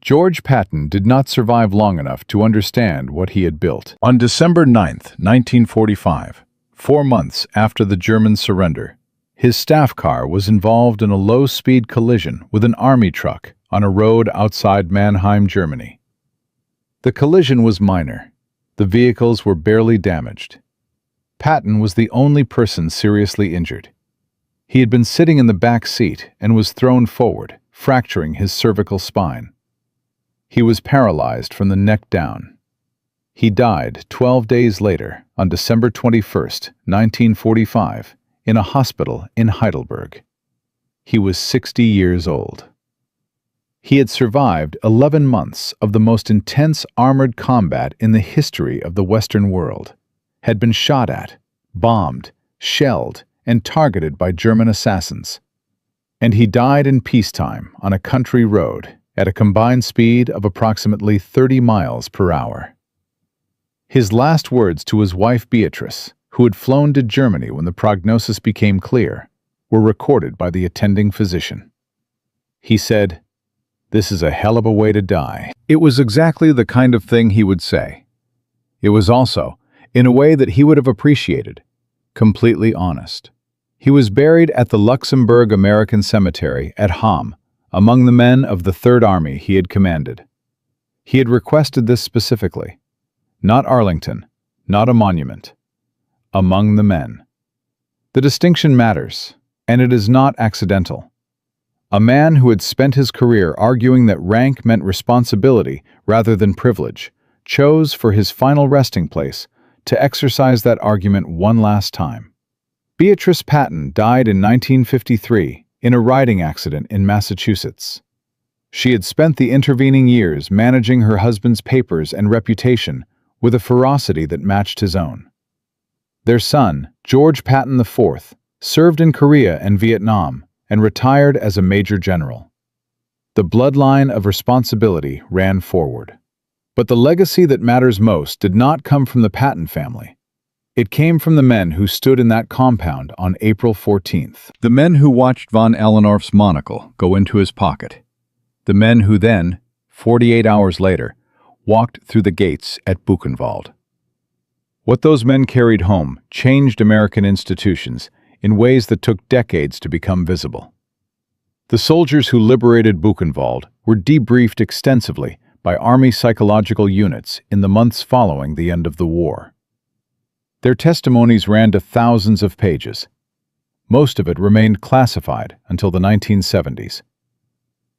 George Patton did not survive long enough to understand what he had built. On December 9, 1945, 4 months after the German surrender, his staff car was involved in a low-speed collision with an army truck on a road outside Mannheim, Germany. The collision was minor. The vehicles were barely damaged. Patton was the only person seriously injured. He had been sitting in the back seat and was thrown forward, fracturing his cervical spine. He was paralyzed from the neck down. He died 12 days later, on December 21, 1945, in a hospital in Heidelberg. He was 60 years old. He had survived 11 months of the most intense armored combat in the history of the Western world, had been shot at, bombed, shelled, and targeted by German assassins. And he died in peacetime on a country road at a combined speed of approximately 30 miles per hour. His last words to his wife Beatrice, who had flown to Germany when the prognosis became clear, were recorded by the attending physician. He said, "This is a hell of a way to die." It was exactly the kind of thing he would say. It was also, in a way that he would have appreciated, completely honest. He was buried at the Luxembourg American Cemetery at Hamm, among the men of the Third Army he had commanded. He had requested this specifically. Not Arlington, not a monument. Among the men. The distinction matters, and it is not accidental. A man who had spent his career arguing that rank meant responsibility rather than privilege, chose for his final resting place to exercise that argument one last time. Beatrice Patton died in 1953 in a riding accident in Massachusetts. She had spent the intervening years managing her husband's papers and reputation with a ferocity that matched his own. Their son, George Patton IV, served in Korea and Vietnam and retired as a major general. The bloodline of responsibility ran forward. But the legacy that matters most did not come from the Patton family. It came from the men who stood in that compound on April 14th. The men who watched von Allendorf's monocle go into his pocket. The men who then, 48 hours later, walked through the gates at Buchenwald. What those men carried home changed American institutions in ways that took decades to become visible. The soldiers who liberated Buchenwald were debriefed extensively by Army psychological units in the months following the end of the war. Their testimonies ran to thousands of pages. Most of it remained classified until the 1970s.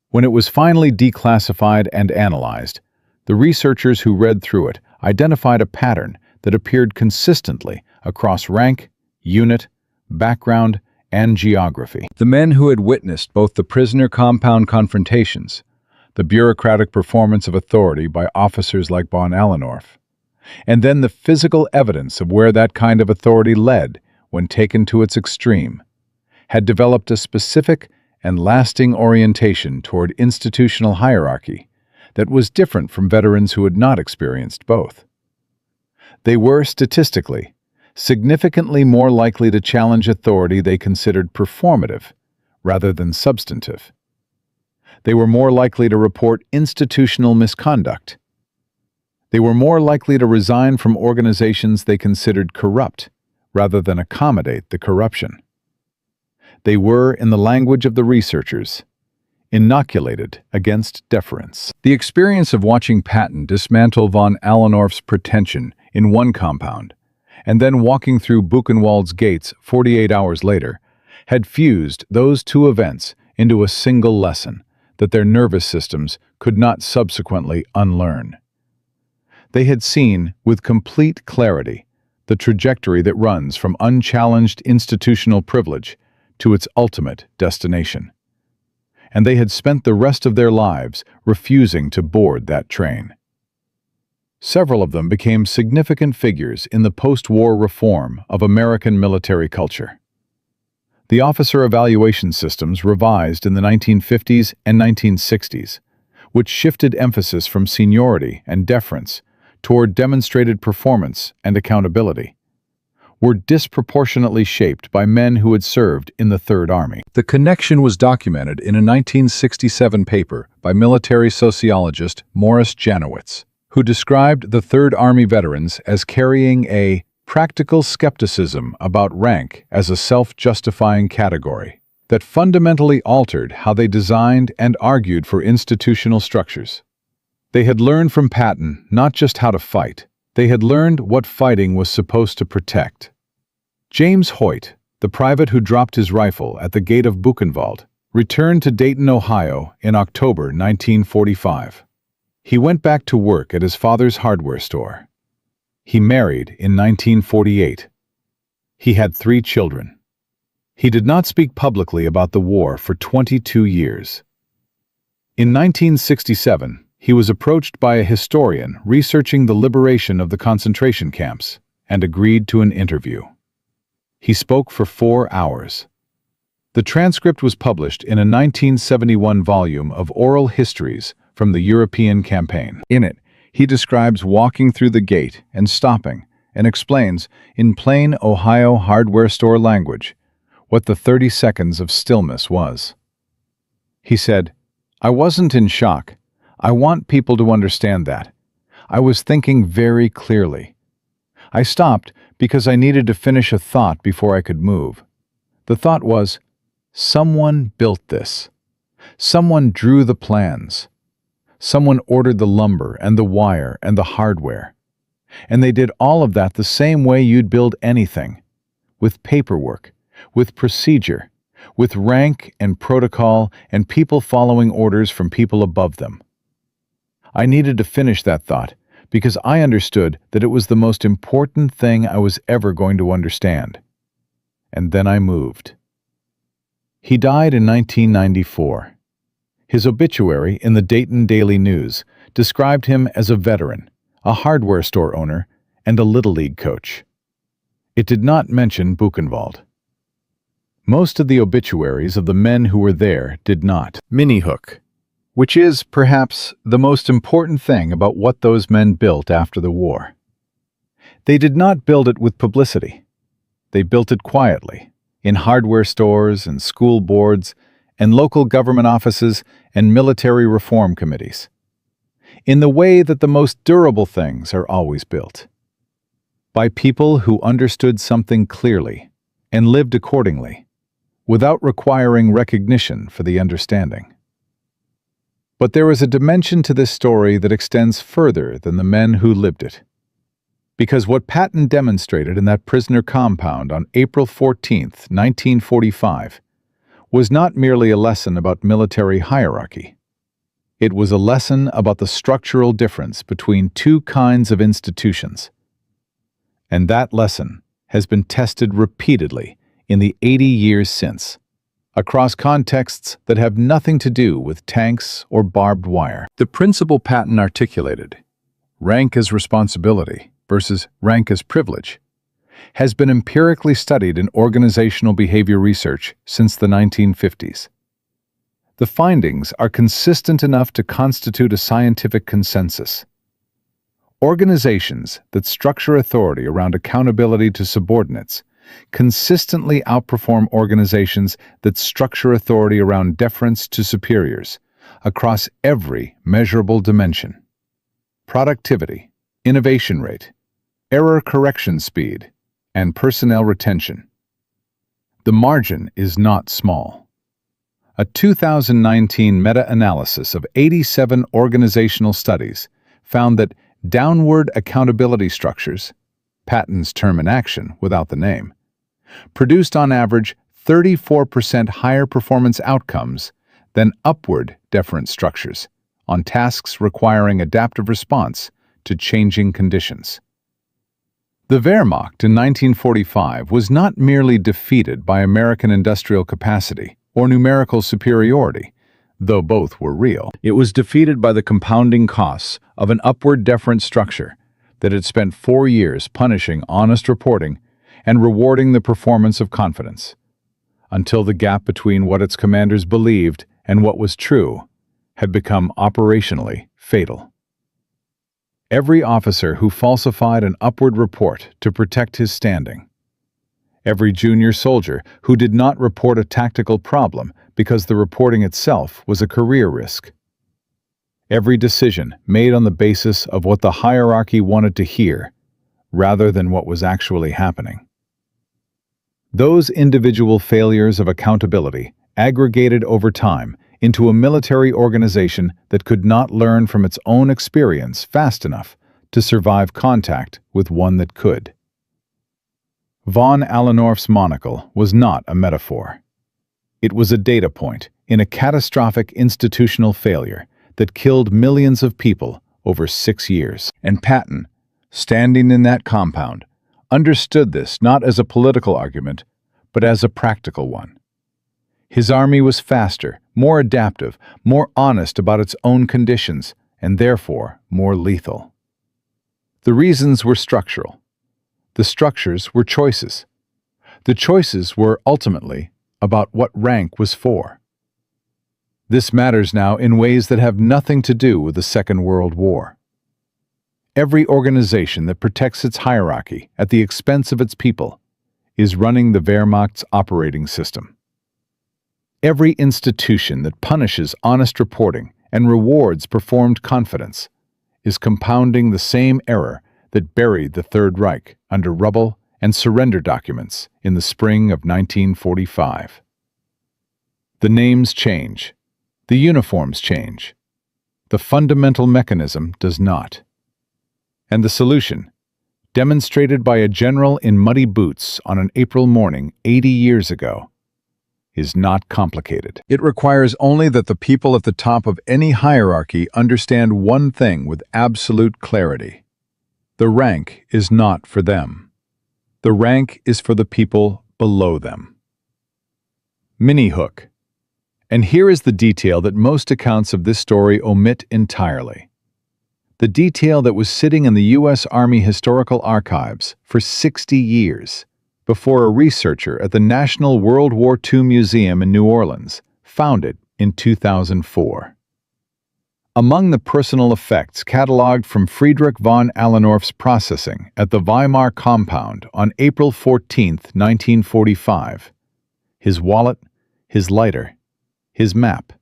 When it was finally declassified and analyzed, the researchers who read through it identified a pattern that appeared consistently across rank, unit, background, and geography. The men who had witnessed both the prisoner compound confrontations, the bureaucratic performance of authority by officers like von Allendorf, and then the physical evidence of where that kind of authority led when taken to its extreme, had developed a specific and lasting orientation toward institutional hierarchy that was different from veterans who had not experienced both. They were, statistically, significantly more likely to challenge authority they considered performative rather than substantive. They were more likely to report institutional misconduct. They were more likely to resign from organizations they considered corrupt, rather than accommodate the corruption. They were, in the language of the researchers, inoculated against deference. The experience of watching Patton dismantle von Allendorf's pretension in one compound, and then walking through Buchenwald's gates 48 hours later, had fused those two events into a single lesson that their nervous systems could not subsequently unlearn. They had seen, with complete clarity, the trajectory that runs from unchallenged institutional privilege to its ultimate destination. And they had spent the rest of their lives refusing to board that train. Several of them became significant figures in the post-war reform of American military culture. The officer evaluation systems revised in the 1950s and 1960s, which shifted emphasis from seniority and deference toward demonstrated performance and accountability, were disproportionately shaped by men who had served in the Third Army. The connection was documented in a 1967 paper by military sociologist Morris Janowitz, who described the Third Army veterans as carrying a practical skepticism about rank as a self-justifying category that fundamentally altered how they designed and argued for institutional structures. They had learned from Patton not just how to fight, they had learned what fighting was supposed to protect. James Hoyt, the private who dropped his rifle at the gate of Buchenwald, returned to Dayton, Ohio in October 1945. He went back to work at his father's hardware store. He married in 1948. He had 3 children. He did not speak publicly about the war for 22 years. In 1967, he was approached by a historian researching the liberation of the concentration camps and agreed to an interview. He spoke for 4 hours. The transcript was published in a 1971 volume of oral histories from the European campaign. In it, he describes walking through the gate and stopping, and explains, in plain Ohio hardware store language, what the 30 seconds of stillness was. He said, "I wasn't in shock. I want people to understand that. I was thinking very clearly. I stopped because I needed to finish a thought before I could move. The thought was, someone built this. Someone drew the plans. Someone ordered the lumber and the wire and the hardware. And they did all of that the same way you'd build anything, with paperwork, with procedure, with rank and protocol and people following orders from people above them. I needed to finish that thought because I understood that it was the most important thing I was ever going to understand. And then I moved." He died in 1994. His obituary in the Dayton Daily News described him as a veteran, a hardware store owner, and a Little League coach. It did not mention Buchenwald. Most of the obituaries of the men who were there did not. Minihook, which is, perhaps, the most important thing about what those men built after the war. They did not build it with publicity. They built it quietly, in hardware stores and school boards and local government offices and military reform committees, in the way that the most durable things are always built, by people who understood something clearly and lived accordingly, without requiring recognition for the understanding. But there is a dimension to this story that extends further than the men who lived it. Because what Patton demonstrated in that prisoner compound on April 14, 1945, was not merely a lesson about military hierarchy. It was a lesson about the structural difference between two kinds of institutions. And that lesson has been tested repeatedly in the 80 years since, across contexts that have nothing to do with tanks or barbed wire. The principle Patton articulated, rank as responsibility versus rank as privilege, has been empirically studied in organizational behavior research since the 1950s. The findings are consistent enough to constitute a scientific consensus. Organizations that structure authority around accountability to subordinates consistently outperform organizations that structure authority around deference to superiors across every measurable dimension: productivity, innovation rate, error correction speed, and personnel retention. The margin is not small. A 2019 meta-analysis of 87 organizational studies found that downward accountability structures, Patton's term in action without the name, produced on average 34% higher performance outcomes than upward deference structures on tasks requiring adaptive response to changing conditions. The Wehrmacht in 1945 was not merely defeated by American industrial capacity or numerical superiority, though both were real. It was defeated by the compounding costs of an upward deference structure that had spent 4 years punishing honest reporting and rewarding the performance of confidence, until the gap between what its commanders believed and what was true had become operationally fatal. Every officer who falsified an upward report to protect his standing, every junior soldier who did not report a tactical problem because the reporting itself was a career risk, every decision made on the basis of what the hierarchy wanted to hear rather than what was actually happening. Those individual failures of accountability aggregated over time into a military organization that could not learn from its own experience fast enough to survive contact with one that could. Von Allendorf's monocle was not a metaphor. It was a data point in a catastrophic institutional failure that killed millions of people over 6 years. And Patton, standing in that compound, understood this not as a political argument, but as a practical one. His army was faster, more adaptive, more honest about its own conditions, and therefore more lethal. The reasons were structural. The structures were choices. The choices were ultimately about what rank was for. This matters now in ways that have nothing to do with the Second World War. Every organization that protects its hierarchy at the expense of its people is running the Wehrmacht's operating system. Every institution that punishes honest reporting and rewards performed confidence is compounding the same error that buried the Third Reich under rubble and surrender documents in the spring of 1945. The names change. The uniforms change. The fundamental mechanism does not. And the solution, demonstrated by a general in muddy boots on an April morning 80 years ago, is not complicated. It requires only that the people at the top of any hierarchy understand one thing with absolute clarity. The rank is not for them. The rank is for the people below them. Mini hook. And here is the detail that most accounts of this story omit entirely. The detail that was sitting in the U.S. Army Historical Archives for 60 years before a researcher at the National World War II Museum in New Orleans found it in 2004. Among the personal effects cataloged from Friedrich von Allendorf's processing at the Weimar compound on April 14, 1945, his wallet, his lighter, his map.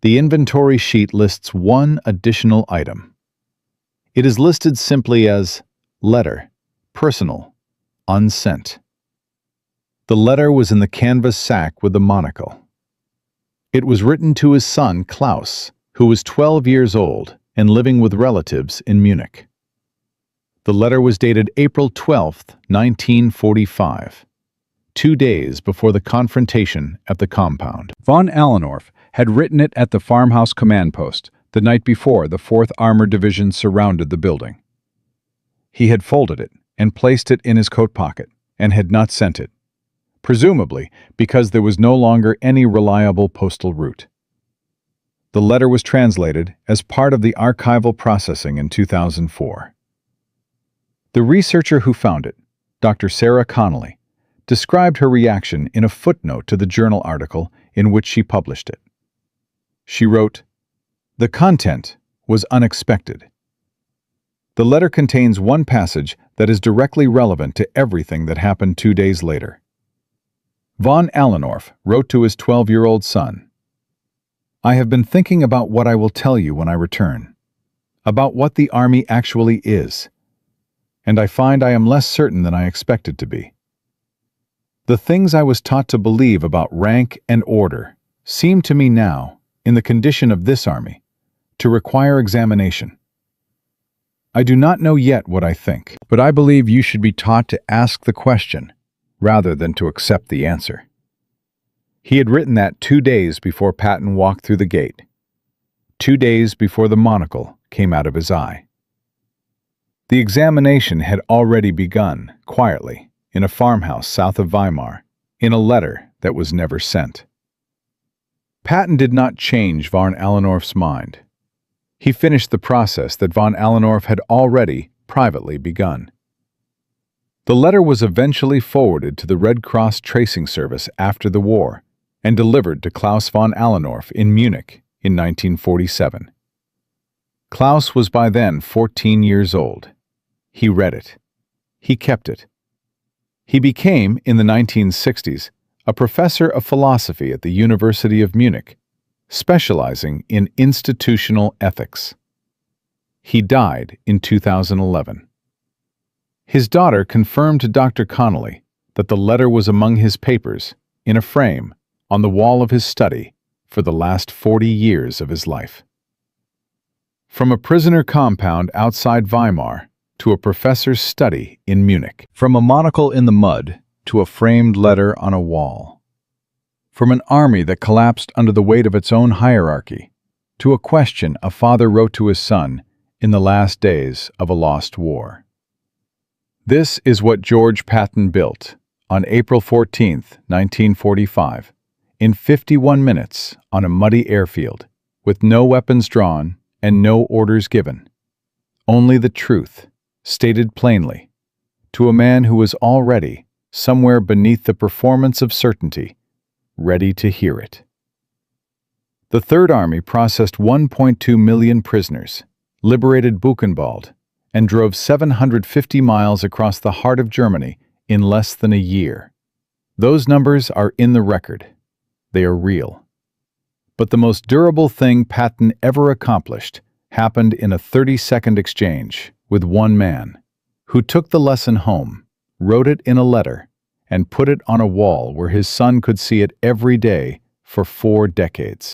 The inventory sheet lists one additional item. It is listed simply as letter, personal, unsent. The letter was in the canvas sack with the monocle. It was written to his son, Klaus, who was 12 years old and living with relatives in Munich. The letter was dated April 12, 1945, 2 days before the confrontation at the compound. Von Allendorf had written it at the farmhouse command post the night before the 4th Armored Division surrounded the building. He had folded it and placed it in his coat pocket and had not sent it, presumably because there was no longer any reliable postal route. The letter was translated as part of the archival processing in 2004. The researcher who found it, Dr. Sarah Connolly, described her reaction in a footnote to the journal article in which she published it. She wrote, "The content was unexpected. The letter contains one passage that is directly relevant to everything that happened 2 days later." Von Allendorf wrote to his 12-year-old son, "I have been thinking about what I will tell you when I return. about what the army actually is, and I find I am less certain than I expected to be. The things I was taught to believe about rank and order seem to me now, in the condition of this army, to require examination. I do not know yet what I think, but I believe you should be taught to ask the question rather than to accept the answer. He had written that 2 days before Patton walked through the gate, 2 days before the monocle came out of his eye. The examination had already begun, quietly, in a farmhouse south of Weimar, in a letter that was never sent. Patton did not change von Allendorf's mind. He finished the process that von Allendorf had already, privately, begun. The letter was eventually forwarded to the Red Cross Tracing Service after the war and delivered to Klaus von Allendorf in Munich in 1947. Klaus was by then 14 years old. He read it. He kept it. He became, in the 1960s, a professor of philosophy at the University of Munich, specializing in institutional ethics. He died in 2011. His daughter confirmed to Dr. Connolly that the letter was among his papers, in a frame, on the wall of his study for the last 40 years of his life. From a prisoner compound outside Weimar to a professor's study in Munich. From a monocle in the mud to a framed letter on a wall. From an army that collapsed under the weight of its own hierarchy to a question a father wrote to his son in the last days of a lost war. This is what George Patton built on April 14, 1945, in 51 minutes on a muddy airfield, with no weapons drawn and no orders given. Only the truth, stated plainly, to a man who was already, somewhere beneath the performance of certainty, ready to hear it. The Third Army processed 1.2 million prisoners, liberated Buchenwald, and drove 750 miles across the heart of Germany in less than a year. Those numbers are in the record. They are real. But the most durable thing Patton ever accomplished happened in a 30-second exchange with one man, who took the lesson home, wrote it in a letter, and put it on a wall where his son could see it every day for 4 decades.